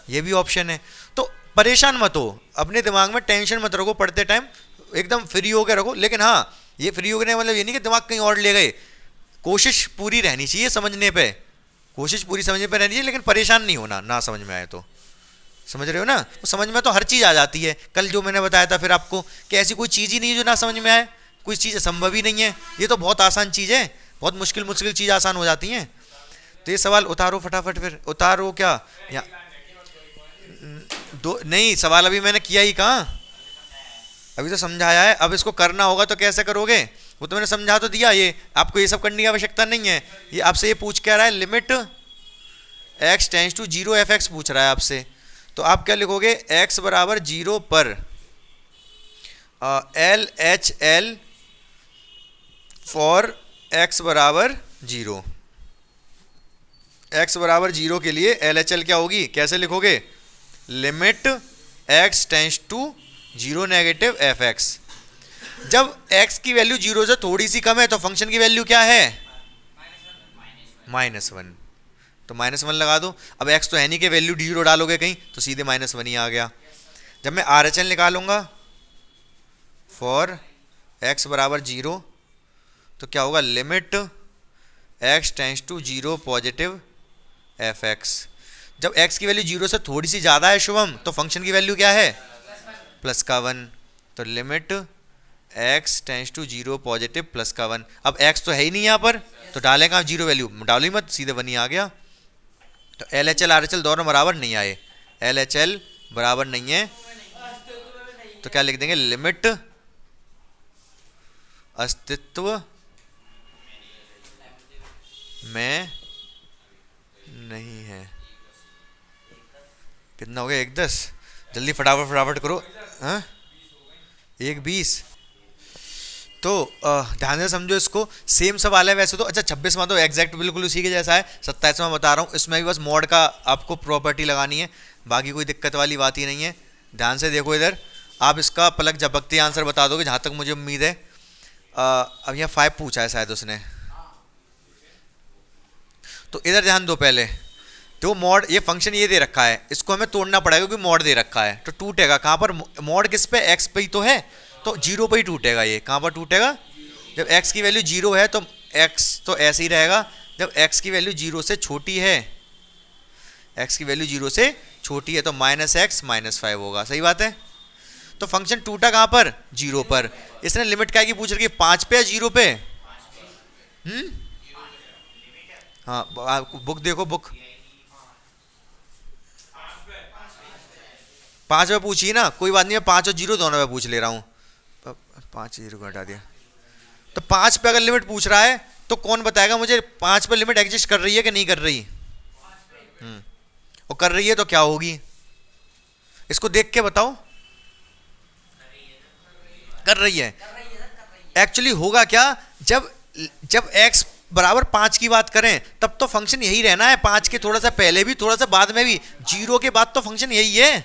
ये भी ऑप्शन है। तो परेशान मत हो, अपने दिमाग में टेंशन मत रखो, पढ़ते टाइम एकदम फ्री होकर रखो। लेकिन हाँ, ये फ्री होकर मतलब ये नहीं कि दिमाग कहीं और ले गए, कोशिश पूरी रहनी चाहिए समझने पे, कोशिश पूरी समझने पे रहनी चाहिए, लेकिन परेशान नहीं होना ना समझ में आए तो। समझ रहे हो ना, तो समझ में तो हर चीज़ आ जाती है। कल जो मैंने बताया था फिर आपको कि ऐसी कोई चीज़ ही नहीं है जो ना समझ में आए, कोई चीज़ संभव ही नहीं है। ये तो बहुत आसान चीज़ है, बहुत मुश्किल मुश्किल चीज़ आसान हो जाती हैं। तो ये सवाल उतारो फटाफट, फिर उतारो क्या या दो नहीं, सवाल अभी मैंने किया ही कहाँ, अभी तो समझाया है। अब इसको करना होगा तो कैसे करोगे, वो तो मैंने समझा तो दिया, ये आपको ये सब करने की आवश्यकता नहीं है। ये आपसे ये पूछ क्या रहा है, limit x tends to 0 f(x) पूछ रहा है आपसे, तो आप क्या लिखोगे, x बराबर 0 पर LHL फॉर x बराबर 0, x बराबर 0 के लिए LHL क्या होगी, कैसे लिखोगे, limit x tends to 0 negative f(x). जब x की वैल्यू 0 से थोड़ी सी कम है तो फंक्शन की वैल्यू क्या है, -1, तो -1 लगा दो। अब x तो है नहीं कि वैल्यू 0 डालोगे कहीं तो सीधे -1 ही आ गया। जब मैं RHL निकालूंगा फॉर x बराबर 0 तो क्या होगा, limit x tends to 0 positive f(x). जब x की वैल्यू 0 से थोड़ी सी ज़्यादा है शुभम, तो फंक्शन की वैल्यू क्या है, +1, तो limit x tends to 0 positive +1। अब x तो है ही नहीं यहाँ पर, तो डालेंगे आप 0 वैल्यू, डालो ही मत, सीधे 1 ही आ गया। तो LHL RHL दोनों बराबर नहीं आए, LHL बराबर नहीं है, तो क्या लिख देंगे, लिमिट अस्तित्व में नहीं है। कितना हो गया, 1:10, जल्दी फटाफट फटाफट करो। हाँ 1:20, तो ध्यान से समझो इसको, सेम सवाल है वैसे तो। अच्छा 26वां तो एग्जैक्ट बिल्कुल उसी के जैसा है, 27वां बता रहा हूँ, इसमें भी बस मॉड का आपको प्रॉपर्टी लगानी है, बाकी कोई दिक्कत वाली बात ही नहीं है। ध्यान से देखो इधर, आप इसका पलक झपकते आंसर बता दोगे जहाँ तक मुझे उम्मीद है। अब यहाँ 5 पूछा है शायद उसने, तो इधर ध्यान दो पहले, तो मॉड ये फंक्शन ये दे रखा है, इसको हमें तोड़ना पड़ेगा क्योंकि मॉड दे रखा है, तो टूटेगा कहाँ पर, मॉड किस पे, x पे ही तो है, तो 0 पे ही टूटेगा। ये कहाँ पर टूटेगा, जब x की वैल्यू 0 है तो x तो ऐसे ही रहेगा, जब x की वैल्यू 0 से छोटी है, x की वैल्यू 0 से छोटी है तो -x -5 होगा, सही बात है। तो फंक्शन टूटा कहाँ पर, 0 पर। इसने लिमिट क्या की पूछ रखी है, 5 पे या 0 पे, हाँ बुक देखो, बुक 5 पे पूछिए ना, कोई बात नहीं, मैं 5 और 0 दोनों पे पूछ ले रहा हूँ, 5 0 को हटा दिया। तो 5 पे अगर लिमिट पूछ रहा है तो कौन बताएगा मुझे 5 पे लिमिट एग्जिस्ट कर रही है कि नहीं कर रही, और कर रही है तो क्या होगी, इसको देख के बताओ, कर रही है। एक्चुअली होगा क्या, जब x बराबर 5 की बात करें तब तो फंक्शन यही रहना है, 5 के थोड़ा सा पहले भी थोड़ा सा बाद में भी, 0 के बाद तो फंक्शन यही है।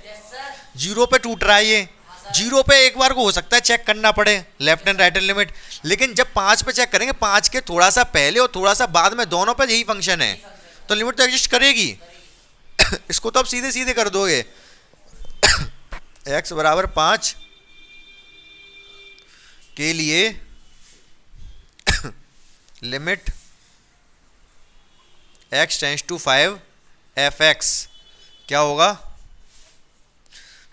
0 पे टूट रहा है ये, 0 पे एक बार को हो सकता है चेक करना पड़े left and right hand limit, लेकिन जब 5 पे चेक करेंगे, 5 के थोड़ा सा पहले और थोड़ा सा बाद में दोनों पे यही फंक्शन है, तो लिमिट तो एग्जिस्ट करेगी। इसको तो आप सीधे सीधे कर दोगे, x बराबर 5 के लिए limit x tends to 5 f(x) क्या होगा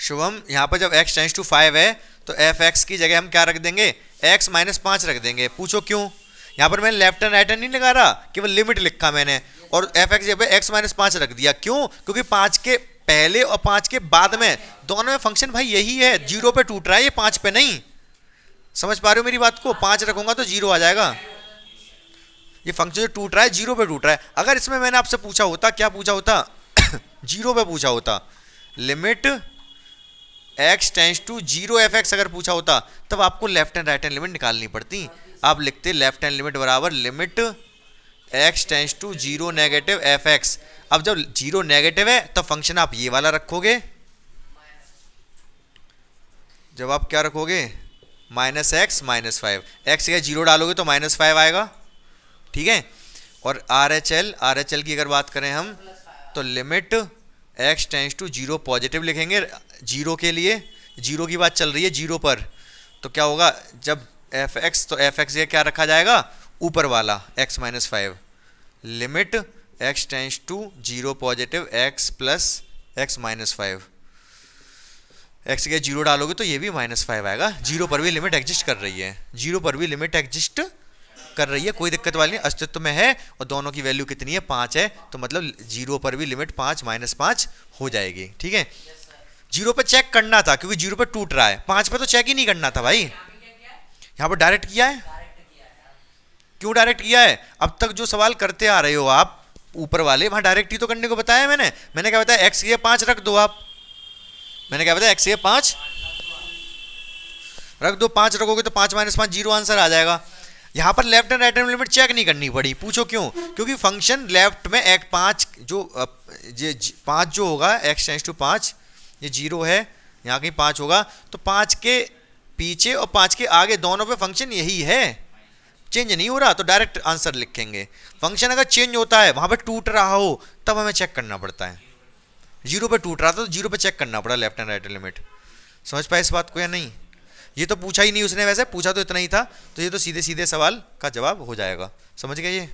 शुभम, यहाँ पर जब x टेंड्स टू 5 है तो f(x) की जगह हम क्या रख देंगे, x -5 रख देंगे। पूछो क्यों, यहाँ पर मैंने लेफ्ट एंड राइट हैंड नहीं लगा रहा, केवल लिमिट लिखा मैंने, और f(x) जगह पे x -5 रख दिया। क्यों, क्योंकि 5 के पहले और 5 के बाद में दोनों में फंक्शन भाई यही है, 0 पे टूट रहा है ये, 5 पे नहीं। समझ पा रहे हो मेरी बात को, 5 रखूंगा तो 0 आ जाएगा, ये फंक्शन जो टूट रहा है 0 पे टूट रहा है। अगर इसमें मैंने आपसे पूछा होता, क्या पूछा होता, 0 पे पूछा होता, limit x tends to 0 f(x) अगर पूछा होता तब आपको left and right hand limit निकालनी पड़ती। आप लिखते लेफ्ट हैंड लिमिट बराबर limit x tends to 0 negative f(x). अब जब जीरो नेगेटिव है तो फंक्शन आप ये वाला रखोगे, जब आप क्या रखोगे -x -5, x या जीरो डालोगे तो -5 आएगा, ठीक है। और RHL की अगर बात करें हम तो limit x tends to zero positive लिखेंगे जीरो के लिए, जीरो की बात चल रही है जीरो पर, तो क्या होगा जब fx तो fx ये क्या रखा जाएगा ऊपर वाला x -5, limit x tends to zero positive x plus x -5, x के जीरो डालोगे तो ये भी -5 आएगा, जीरो पर भी लिमिट एग्जिस्ट कर रही है, जीरो पर भी लिमिट एग्जिस्ट कर रही है, कोई दिक्कत वाली नहीं, अस्तित्व में है और दोनों की वैल्यू कितनी है 5 है, तो मतलब जीरो पर भी लिमिट 5 -5 हो जाएगी, ठीक है। जीरो पे चेक करना था क्योंकि जीरो पे टूट रहा है, 5 पे तो चेक ही नहीं करना था भाई, यहाँ पर डायरेक्ट किया है। क्यों डायरेक्ट किया है? अब तक जो सवाल करते आ रहे हो आप ऊपर वाले, वहां डायरेक्ट ही तो करने को बताया मैंने क्या बताया, x ये 5 रख दो आप, मैंने क्या बताया x ये 5 रख दो, 5 रखोगे तो 5 -5 जीरो आंसर आ जाएगा। यहाँ पर left and right hand limit check नहीं करनी पड़ी, पूछो क्यों? क्योंकि फंक्शन लेफ्ट में एक 5 जो 5 जो होगा x टेंड्स टू 5, ये जीरो है, यहाँ कहीं 5 होगा, तो 5 के पीछे और 5 के आगे दोनों पे फंक्शन यही है, चेंज नहीं हो रहा, तो डायरेक्ट आंसर लिखेंगे। फंक्शन अगर चेंज होता है वहाँ पे टूट रहा हो तब हमें चेक करना पड़ता है, जीरो पे टूट रहा था तो जीरो पे चेक करना पड़ा लेफ्ट एंड राइट लिमिट। समझ पाए इस बात को या नहीं? ये तो पूछा ही नहीं उसने, वैसे पूछा तो इतना ही था, तो ये तो सीधे सीधे सवाल का जवाब हो जाएगा, समझ गए ये?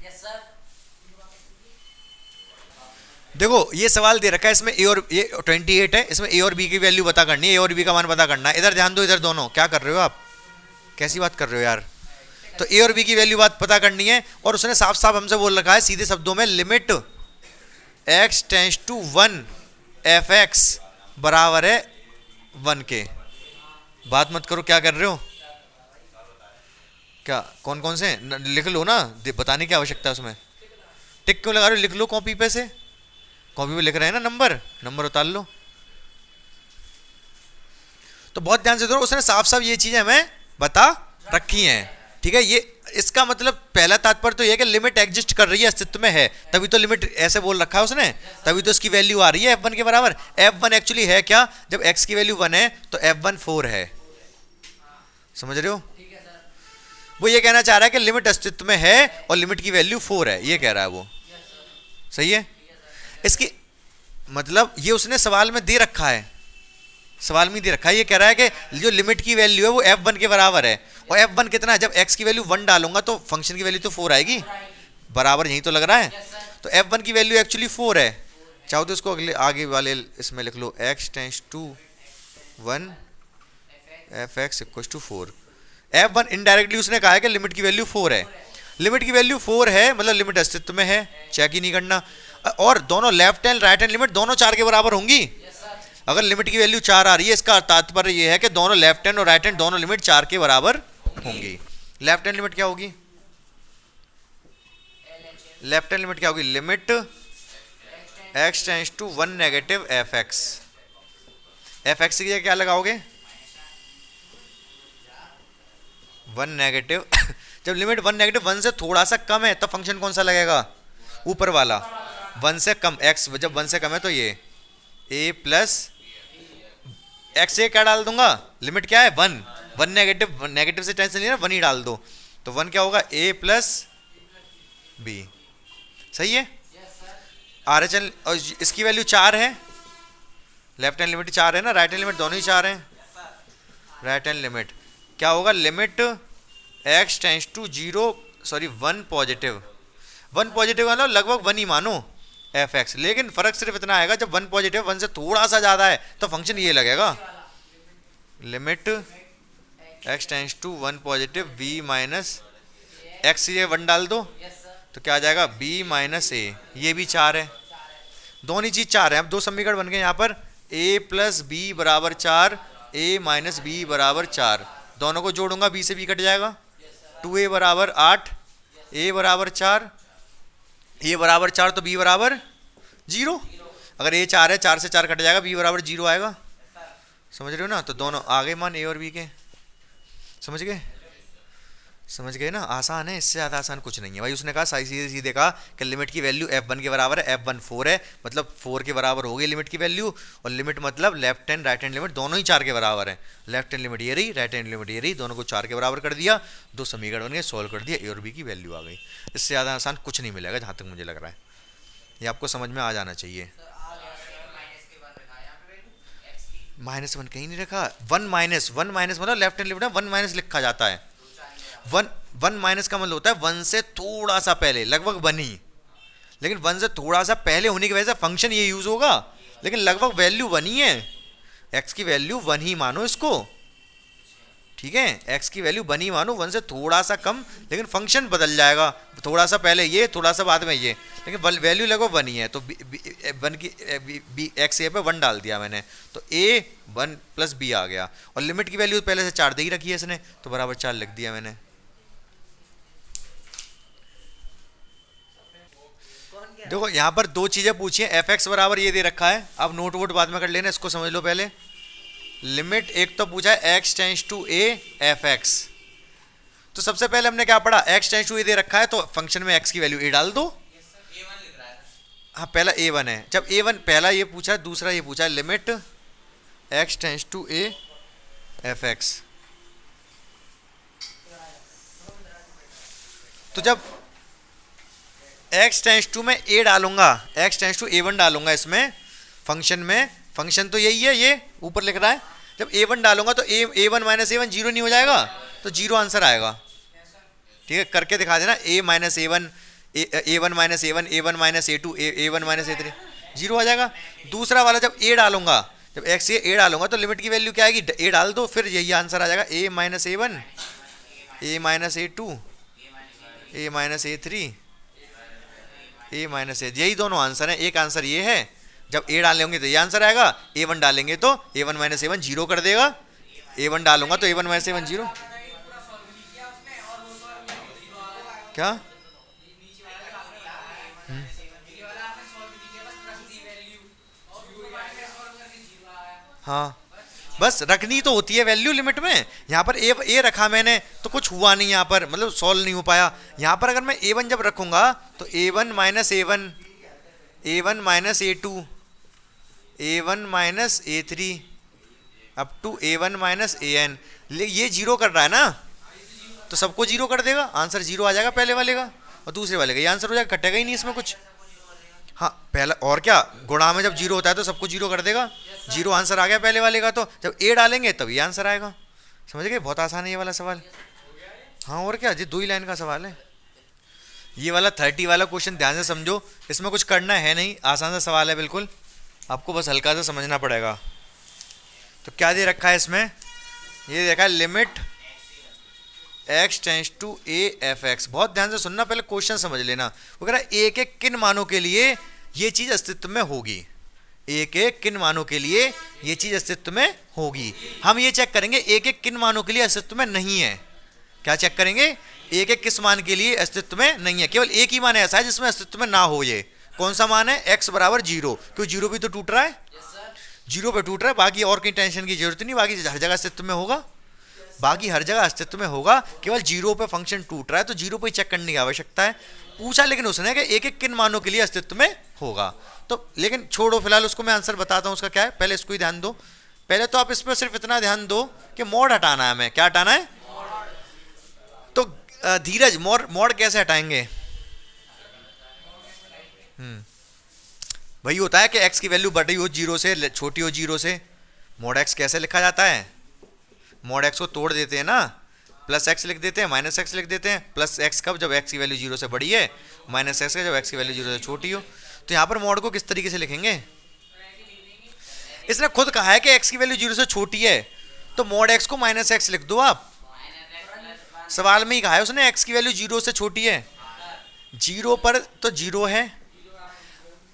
देखो ये सवाल दे रखा है, इसमें ए और ये 28 है, इसमें ए और बी की वैल्यू पता करनी है, ए और बी का मान पता करना है। इधर ध्यान दो, इधर दोनों क्या कर रहे हो आप, कैसी बात कर रहे हो यार? तो ए और बी की वैल्यू बात पता करनी है, और उसने साफ साफ हमसे बोल रखा है सीधे शब्दों में, limit x tends to 1 fx बराबर है 1 के। बात मत करो, क्या कर रहे हो? क्या कौन कौन से लिख लो ना, बताने की आवश्यकता है उसमें, टिक क्यों लगा रहे हो? लिख लो कॉपी पे से, कॉपी पे लिख रहे हैं ना, नंबर उतार लो। तो बहुत ध्यान से दो, उसने साफ साफ ये चीजें हमें बता रखी हैं, ठीक है। ये इसका मतलब पहला तात्पर्य तो ये है कि लिमिट एग्जिस्ट कर रही है, अस्तित्व में है, तभी तो लिमिट ऐसे बोल रखा है उसने, तभी तो इसकी वैल्यू आ रही है f1 के बराबर। f1 एक्चुअली है क्या? जब x की वैल्यू 1 है तो f1 4 है, समझ रहे हो? वो ये कहना चाह रहा है कि लिमिट अस्तित्व में है और लिमिट की वैल्यू 4 है, ये कह रहा है वो, सही है। इसकी मतलब ये उसने सवाल में दे रखा है, सवाल में दे रखा है, ये कह रहा है कि जो लिमिट की वैल्यू है वो f1 के बराबर है, और f1 कितना है? जब x की वैल्यू 1 डालूंगा तो फंक्शन की वैल्यू तो 4 आएगी, बराबर यही तो लग रहा है। तो f1 की वैल्यू एक्चुअली 4 है, चाहो तो इसको अगले आगे वाले इसमें लिख लो, x tends to 1 fx equals to 4। f1 indirectly उसने कहा है कि लिमिट की वैल्यू 4 है, लिमिट की वैल्यू 4 है मतलब लिमिट अस्तित्व में है, चेक ही नहीं करना। और दोनों left hand right hand limit दोनों 4 के बराबर होंगी। अगर लिमिट की वैल्यू 4 आ रही है, इसका तात्पर्य यह है कि दोनों लेफ्ट हैंड और राइट हैंड दोनों लिमिट 4 के बराबर होंगी। लेफ्ट हैंड लिमिट क्या होगी? लेफ्ट हैंड लिमिट क्या होगी? Limit x tends to 1 negative fx, fx की जगह क्या लगाओगे? 1 नेगेटिव जब लिमिट 1 नेगेटिव 1 से थोड़ा सा कम है तब फंक्शन कौन सा लगेगा? ऊपर वाला। 1 से कम, x जब 1 से कम है तो ये a प्लस x से क्या डाल दूंगा? लिमिट क्या है? 1 नेगेटिव से टेंशन नहीं ना, 1 ही डाल दो, तो 1 क्या होगा? a प्लस b, सही है। RHL और इसकी वैल्यू 4 है, लेफ्ट हैंड लिमिट 4 है ना, राइट हैंड लिमिट दोनों ही 4 हैं। राइट हैंड लिमिट क्या होगा? Limit x tends to 1 positive, 1 positive मतलब लगभग 1 ही मानो fx, लेकिन फर्क सिर्फ इतना आएगा जब 1 पॉजिटिव 1 से थोड़ा सा ज्यादा है तो फंक्शन ये लगेगा, limit x tends to 1 positive b minus x, ये 1 डाल दो तो क्या आ जाएगा? b माइनस a, ये भी 4 है, दोनों ही चीज 4 है। अब दो समीकरण बन गए यहाँ पर, a प्लस b बराबर 4, a माइनस b बराबर 4, दोनों को जोड़ूंगा b से b कट जाएगा, 2a बराबर 8, a बराबर 4, a बराबर 4 तो b बराबर 0, अगर a 4 है 4 से 4 कट जाएगा, b बराबर 0 आएगा, समझ रहे हो ना? तो दोनों आ गए मान a और b के, समझ गए? समझ गए ना, आसान है, इससे ज़्यादा आसान कुछ नहीं है भाई। उसने कहा सीधे सीधे कहा कि लिमिट की वैल्यू f1 के बराबर है, f1 4 है, मतलब 4 के बराबर हो गई लिमिट की वैल्यू। और लिमिट मतलब left hand right hand limit दोनों ही 4 के बराबर है। लेफ्ट हैंड लिमिट ये रही, राइट हैंड लिमिट ये रही, दोनों को 4 के बराबर कर दिया, दो समीकरण बन गए, सॉल्व कर दिया, ए और बी की वैल्यू आ गई। इससे ज़्यादा आसान कुछ नहीं मिलेगा जहाँ तक मुझे लग रहा है, ये आपको समझ में आ जाना चाहिए। -1 कहीं नहीं रखा, 1 मतलब लेफ्ट हैंड लिमिट में 1 लिखा जाता है। 1 का मतलब होता है 1 से थोड़ा सा पहले, लगभग 1 ही, लेकिन 1 से थोड़ा सा पहले होने की वजह से फंक्शन ये यूज होगा, लेकिन लगभग वैल्यू 1 ही है। x की वैल्यू 1 ही मानो इसको, ठीक है, x की वैल्यू 1 ही मानो, 1 से थोड़ा सा कम, लेकिन फंक्शन बदल जाएगा, थोड़ा सा पहले ये, थोड़ा सा बाद में ये, लेकिन वैल्यू लगभग 1 ही है। तो वन की x ए पे 1 डाल दिया मैंने, तो a 1 + b आ गया। और लिमिट की वैल्यू पहले से 4 दे ही रखी है इसने, तो बराबर 4 लिख दिया मैंने। देखो यहाँ पर दो चीजें पूछी है, fx बराबर ये दे रखा है, अब नोट वोट बाद में कर लेना, इसको समझ लो पहले। लिमिट एक तो पूछा है x tends to a f(x), तो सबसे पहले हमने क्या पढ़ा, x टेंड्स टू a दे रखा है तो फंक्शन में x की वैल्यू a डाल दो। हाँ पहला a1 है, जब a1 पहला ये पूछा है, दूसरा ये पूछा है limit x tends to a f(x), तो जब x टेंड्स टू में a डालूंगा, x टेंड्स टू a1 डालूंगा इसमें फंक्शन में, फंक्शन तो यही है, ये ऊपर लिख रहा है, जब a1 डालूंगा तो a1 - a1 जीरो नहीं हो जाएगा, तो जीरो आंसर आएगा। ठीक है, करके दिखा देना, a - a1 a1 - a1 a1 - a2 a1 - a3 zero आ जाएगा। दूसरा वाला जब a डालूंगा, जब x ये a डालूंगा तो लिमिट की वैल्यू क्या आएगी, a डाल दो, फिर यही आंसर आ जाएगा, a - a1 a - a2 a - a3 यही दोनों आंसर हैं। एक आंसर ये है, जब a डालेंगे तो ये आंसर आएगा, a1 डालेंगे तो a1 - a1 जीरो कर देगा, a1 डालूंगा तो a1 - a1 जीरो। क्या हाँ, बस रखनी तो होती है वैल्यू लिमिट में। यहाँ पर ए रखा मैंने तो कुछ हुआ नहीं, यहाँ पर मतलब सॉल्व नहीं हो पाया। यहाँ पर अगर मैं a1 जब रखूंगा तो a1 - a1 a1 - a2 a1 - a3 up to a1 - an, ये जीरो कर रहा है ना, तो सबको जीरो कर देगा, आंसर जीरो आ जाएगा पहले वाले का, और दूसरे वाले का ये आंसर हो जाएगा, कटेगा ही नहीं इसमें कुछ। हाँ पहला, और क्या, गुणा में जब जीरो होता है तो सबको जीरो कर देगा, जीरो आंसर आ गया पहले वाले का, तो जब a डालेंगे तब ये आंसर आएगा। समझ गए, बहुत आसान है ये वाला सवाल। हाँ और क्या, जी 2 ही लाइन का सवाल है ये वाला। 30 वाला क्वेश्चन ध्यान से समझो, इसमें कुछ करना है नहीं, आसान सा सवाल है बिल्कुल, आपको बस हल्का सा समझना पड़ेगा। तो क्या दे रखा है इसमें, ये देखा है limit x tends to a f(x), बहुत ध्यान से सुनना, पहले क्वेश्चन समझ लेना। वो कह रहा है a के किन मानों के लिए ये चीज अस्तित्व में होगी, a के किन मानों के लिए ये चीज अस्तित्व में होगी। हम ये चेक करेंगे a के किन मानों के लिए अस्तित्व में नहीं है। क्या चेक करेंगे, a के किस मान के लिए अस्तित्व में नहीं है, केवल एक ही मान ऐसा है जिसमें अस्तित्व में ना हो। ये कौन सा मान है, x बराबर 0, क्यों जीरो भी तो टूट रहा है, जीरो पे टूट रहा है, बाकी और कहीं टेंशन की जरूरत नहीं, बाकी हर जगह अस्तित्व में होगा, बाकी हर जगह अस्तित्व में होगा, केवल जीरो पे फंक्शन टूट रहा है तो जीरो पे चेक करने की आवश्यकता है। पूछा लेकिन उसने कि एक एक किन मानों के लिए अस्तित्व में होगा, तो लेकिन छोड़ो फिलहाल, उसको मैं आंसर बताता हूँ उसका क्या है, पहले इसको ही ध्यान दो। पहले तो आप इस पर सिर्फ इतना ध्यान दो कि मोड हटाना है हमें, क्या हटाना है, तो धीरज मोड कैसे हटाएंगे, वही होता है कि x की वैल्यू बड़ी हो जीरो से, छोटी हो जीरो से, मोड x कैसे लिखा जाता है, मोड x को तोड़ देते हैं ना, प्लस x लिख देते हैं, माइनस x लिख देते हैं, प्लस x कब, जब x की वैल्यू जीरो से बड़ी है, माइनस x जब x की वैल्यू जीरो से छोटी हो। तो यहाँ पर मोड को किस तरीके से लिखेंगे, इसने खुद कहा है कि x की वैल्यू जीरो से छोटी है, तो मोड x को माइनस x लिख दो आप, सवाल में ही कहा है उसने x की वैल्यू जीरो से छोटी है, जीरो पर तो जीरो है,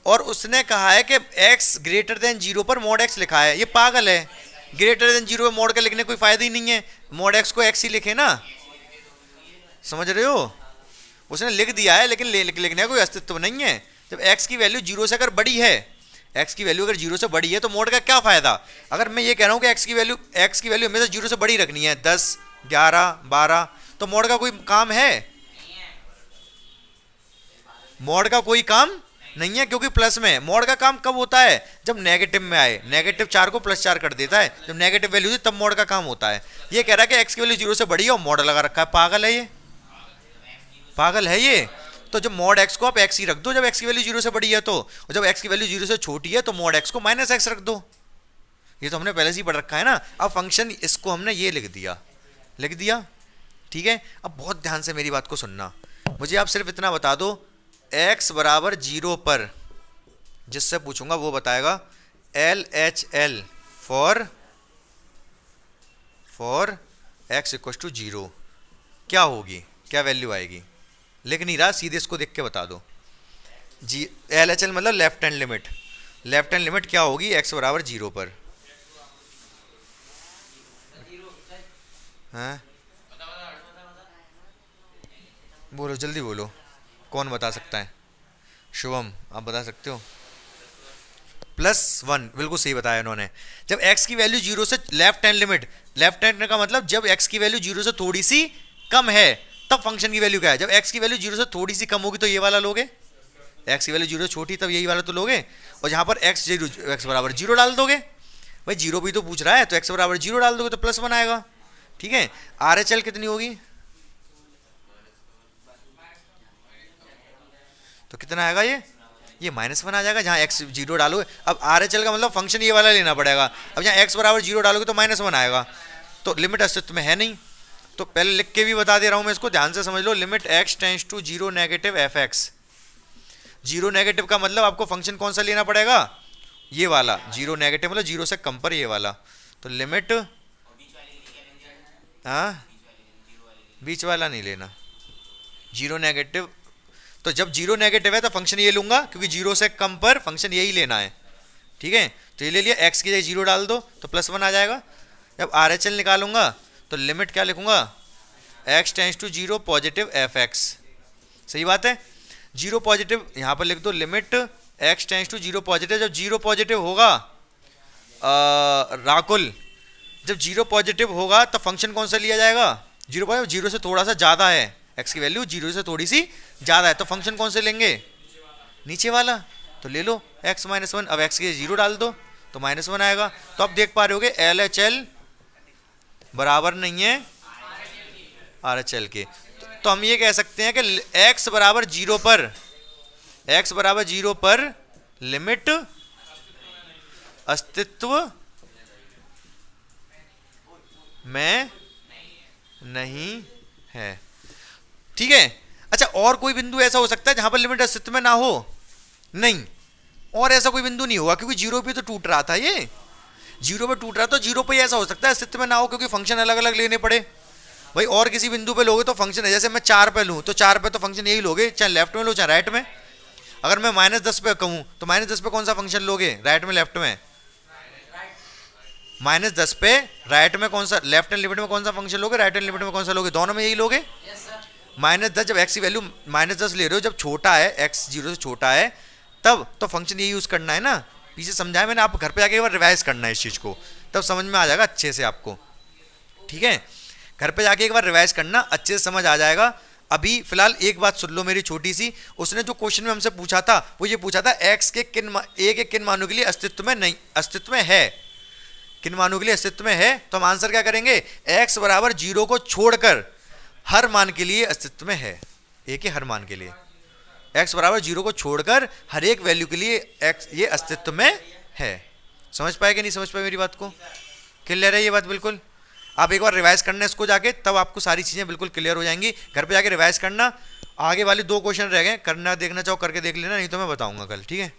और उसने कहा है कि x ग्रेटर देन जीरो पर मोड x लिखा है, ये पागल है, ग्रेटर देन जीरो में मोड का लिखने कोई फायदा ही नहीं है, मोड x को x ही लिखे ना, समझ रहे हो, उसने लिख दिया है लेकिन लिखने का कोई अस्तित्व नहीं है। जब x की वैल्यू जीरो से अगर बड़ी है, x की वैल्यू अगर जीरो से बड़ी है तो मोड का क्या फायदा। अगर मैं ये कह रहा हूँ कि x की वैल्यू हमेशा जीरो से बड़ी रखनी है, 10 11 12, तो मॉड का कोई काम है? मॉड का कोई काम नहीं है, क्योंकि प्लस में है। मॉड का काम कब होता है? जब नेगेटिव में आए, नेगेटिव 4 को प्लस 4 कर देता है, जब नेगेटिव वैल्यू थी तब मॉड का काम होता है। ये कह रहा है कि एक्स की वैल्यू 0 से बड़ी है और मॉड लगा रखा है। पागल है ये, पागल है ये। तो जब मॉड एक्स को आप एक्स ही रख दो जब एक्स की वैल्यू 0 से बड़ी है तो, और जब एक्स की वैल्यू 0 से छोटी है तो मॉड एक्स को माइनस एक्स रख दो। ये तो हमने पहले से ही पढ़ रखा है ना। अब फंक्शन इसको हमने ये लिख दिया, ठीक है। अब बहुत ध्यान से मेरी बात को सुनना, मुझे आप सिर्फ इतना बता दो, x बराबर 0 पर जिससे पूछूंगा वो बताएगा LHL for x equal to 0 क्या होगी, क्या वैल्यू आएगी? लिख नहीं रहा, सीधे इसको देख के बता दो। LHL मतलब left hand limit, left hand limit क्या होगी x बराबर 0 पर? हाँ बोलो, जल्दी बोलो, कौन बता सकता है? शुभम आप बता सकते हो? +1, बिल्कुल सही बताया इन्होंने। जब x की वैल्यू 0 से, left hand limit, left hand का मतलब जब x की वैल्यू 0 से थोड़ी सी कम है तब फंक्शन की वैल्यू क्या है? जब x की वैल्यू 0 से थोड़ी सी कम होगी तो ये वाला लोगे, x की वैल्यू 0 से छोटी तब यही वाला तो लोगे, और जहां पर x बराबर 0 डाल दोगे। भाई 0 भी तो पूछ रहा है तो x बराबर 0 डाल दोगे तो +1 आएगा, ठीक है। RHL कितनी होगी? तो कितना आएगा ये -1 आ जाएगा जहां x 0 डालोगे। अब RHL का मतलब फंक्शन ये वाला लेना पड़ेगा। अब जहां x बराबर 0 डालोगे तो -1 आएगा, तो लिमिट अस्तित्व में है नहीं। तो पहले लिख के भी बता दे रहा हूं मैं, इसको ध्यान से समझ लो। Limit x tends to 0 negative fx। 0 negative का मतलब आपको फंक्शन कौन सा लेना पड़ेगा? ये वाला। 0 नेगेटिव मतलब 0 से कम पर ये वाला। तो लिमिट, हाँ बीच वाला नहीं लेना, 0 नेगेटिव। तो जब 0 नेगेटिव है तो फंक्शन ये लूंगा, क्योंकि 0 से कम पर फंक्शन यही लेना है, ठीक है। तो ये ले लिया, x की जगह 0 डाल दो तो +1 आ जाएगा। जब RHL निकालूंगा तो लिमिट क्या लिखूंगा? x tends to 0 positive fx। सही बात है, 0 पॉजिटिव यहाँ पर लिख दो। Limit x tends to 0 positive, जब 0 पॉजिटिव होगा राकुल, जब 0 पॉजिटिव होगा तो फंक्शन कौन सा लिया जाएगा? 0 पॉजिटिव, 0 से थोड़ा सा ज़्यादा है, x की वैल्यू 0 से थोड़ी सी ज़्यादा है, तो फंक्शन कौन से लेंगे? नीचे वाला। तो ले लो x -1। अब x की 0 डाल दो तो -1 आएगा। तो अब देख पा रहे होगे LHL बराबर नहीं है RHL के। तो हम ये कह सकते हैं कि x बराबर 0 पर लिमिट अस्तित्व में नहीं है, ठीक है। अच्छा, और कोई बिंदु ऐसा हो सकता है जहां पर लिमिट अस्तित्व में ना हो? नहीं, और ऐसा कोई बिंदु नहीं होगा, क्योंकि 0 पे तो टूट रहा था, ये 0 पे टूट रहा, तो 0 पे ऐसा हो सकता है अस्तित्व में ना हो, क्योंकि फंक्शन अलग अलग लेने पड़े। भाई और किसी बिंदु पे लोगे तो फंक्शन है, जैसे मैं 4 पे लूँ तो 4 पे तो फंक्शन यही लोगे, चाहे लेफ्ट में लो चाहे राइट में। अगर मैं -10 पे कहूँ तो -10 पे कौन सा फंक्शन लोगे? राइट में लेफ्ट में? -10 पे राइट में कौन सा, लेफ्ट हैंड लिमिट में कौन सा फंक्शन लोगे? राइट हैंड लिमिट में कौन सा लोगे? दोनों में यही लोगे। -10 जब x की वैल्यू -10 ले रहे हो, जब छोटा है, x 0 से छोटा है, तब तो फंक्शन ये यूज करना है ना। पीछे समझाया मैंने, आप घर पे जाके एक बार रिवाइज करना है इस चीज को, तब समझ में आ जाएगा अच्छे से आपको, ठीक है। घर पे जाके एक बार रिवाइज करना, अच्छे से समझ आ जाएगा। अभी फिलहाल एक बात सुन लो मेरी छोटी सी। उसने जो क्वेश्चन में हमसे पूछा था वो ये पूछा था x के किन मानों के लिए अस्तित्व में नहीं, अस्तित्व में है, किन मानों के लिए अस्तित्व में है। तो हम आंसर क्या करेंगे? x बराबर 0 को छोड़कर हर मान के लिए अस्तित्व में है, a के हर मान के लिए। x बराबर 0 को छोड़कर हर एक वैल्यू के लिए x ये अस्तित्व में है। समझ पाए कि नहीं समझ पाए मेरी बात को? क्लियर है ये बात? बिल्कुल। आप एक बार रिवाइज करना इसको जाके, तब आपको सारी चीज़ें बिल्कुल क्लियर हो जाएंगी। घर पे जाके रिवाइज करना। आगे वाले 2 क्वेश्चन रह गए, करना देखना चाहो करके देख लेना, नहीं तो मैं बताऊंगा कल, ठीक है।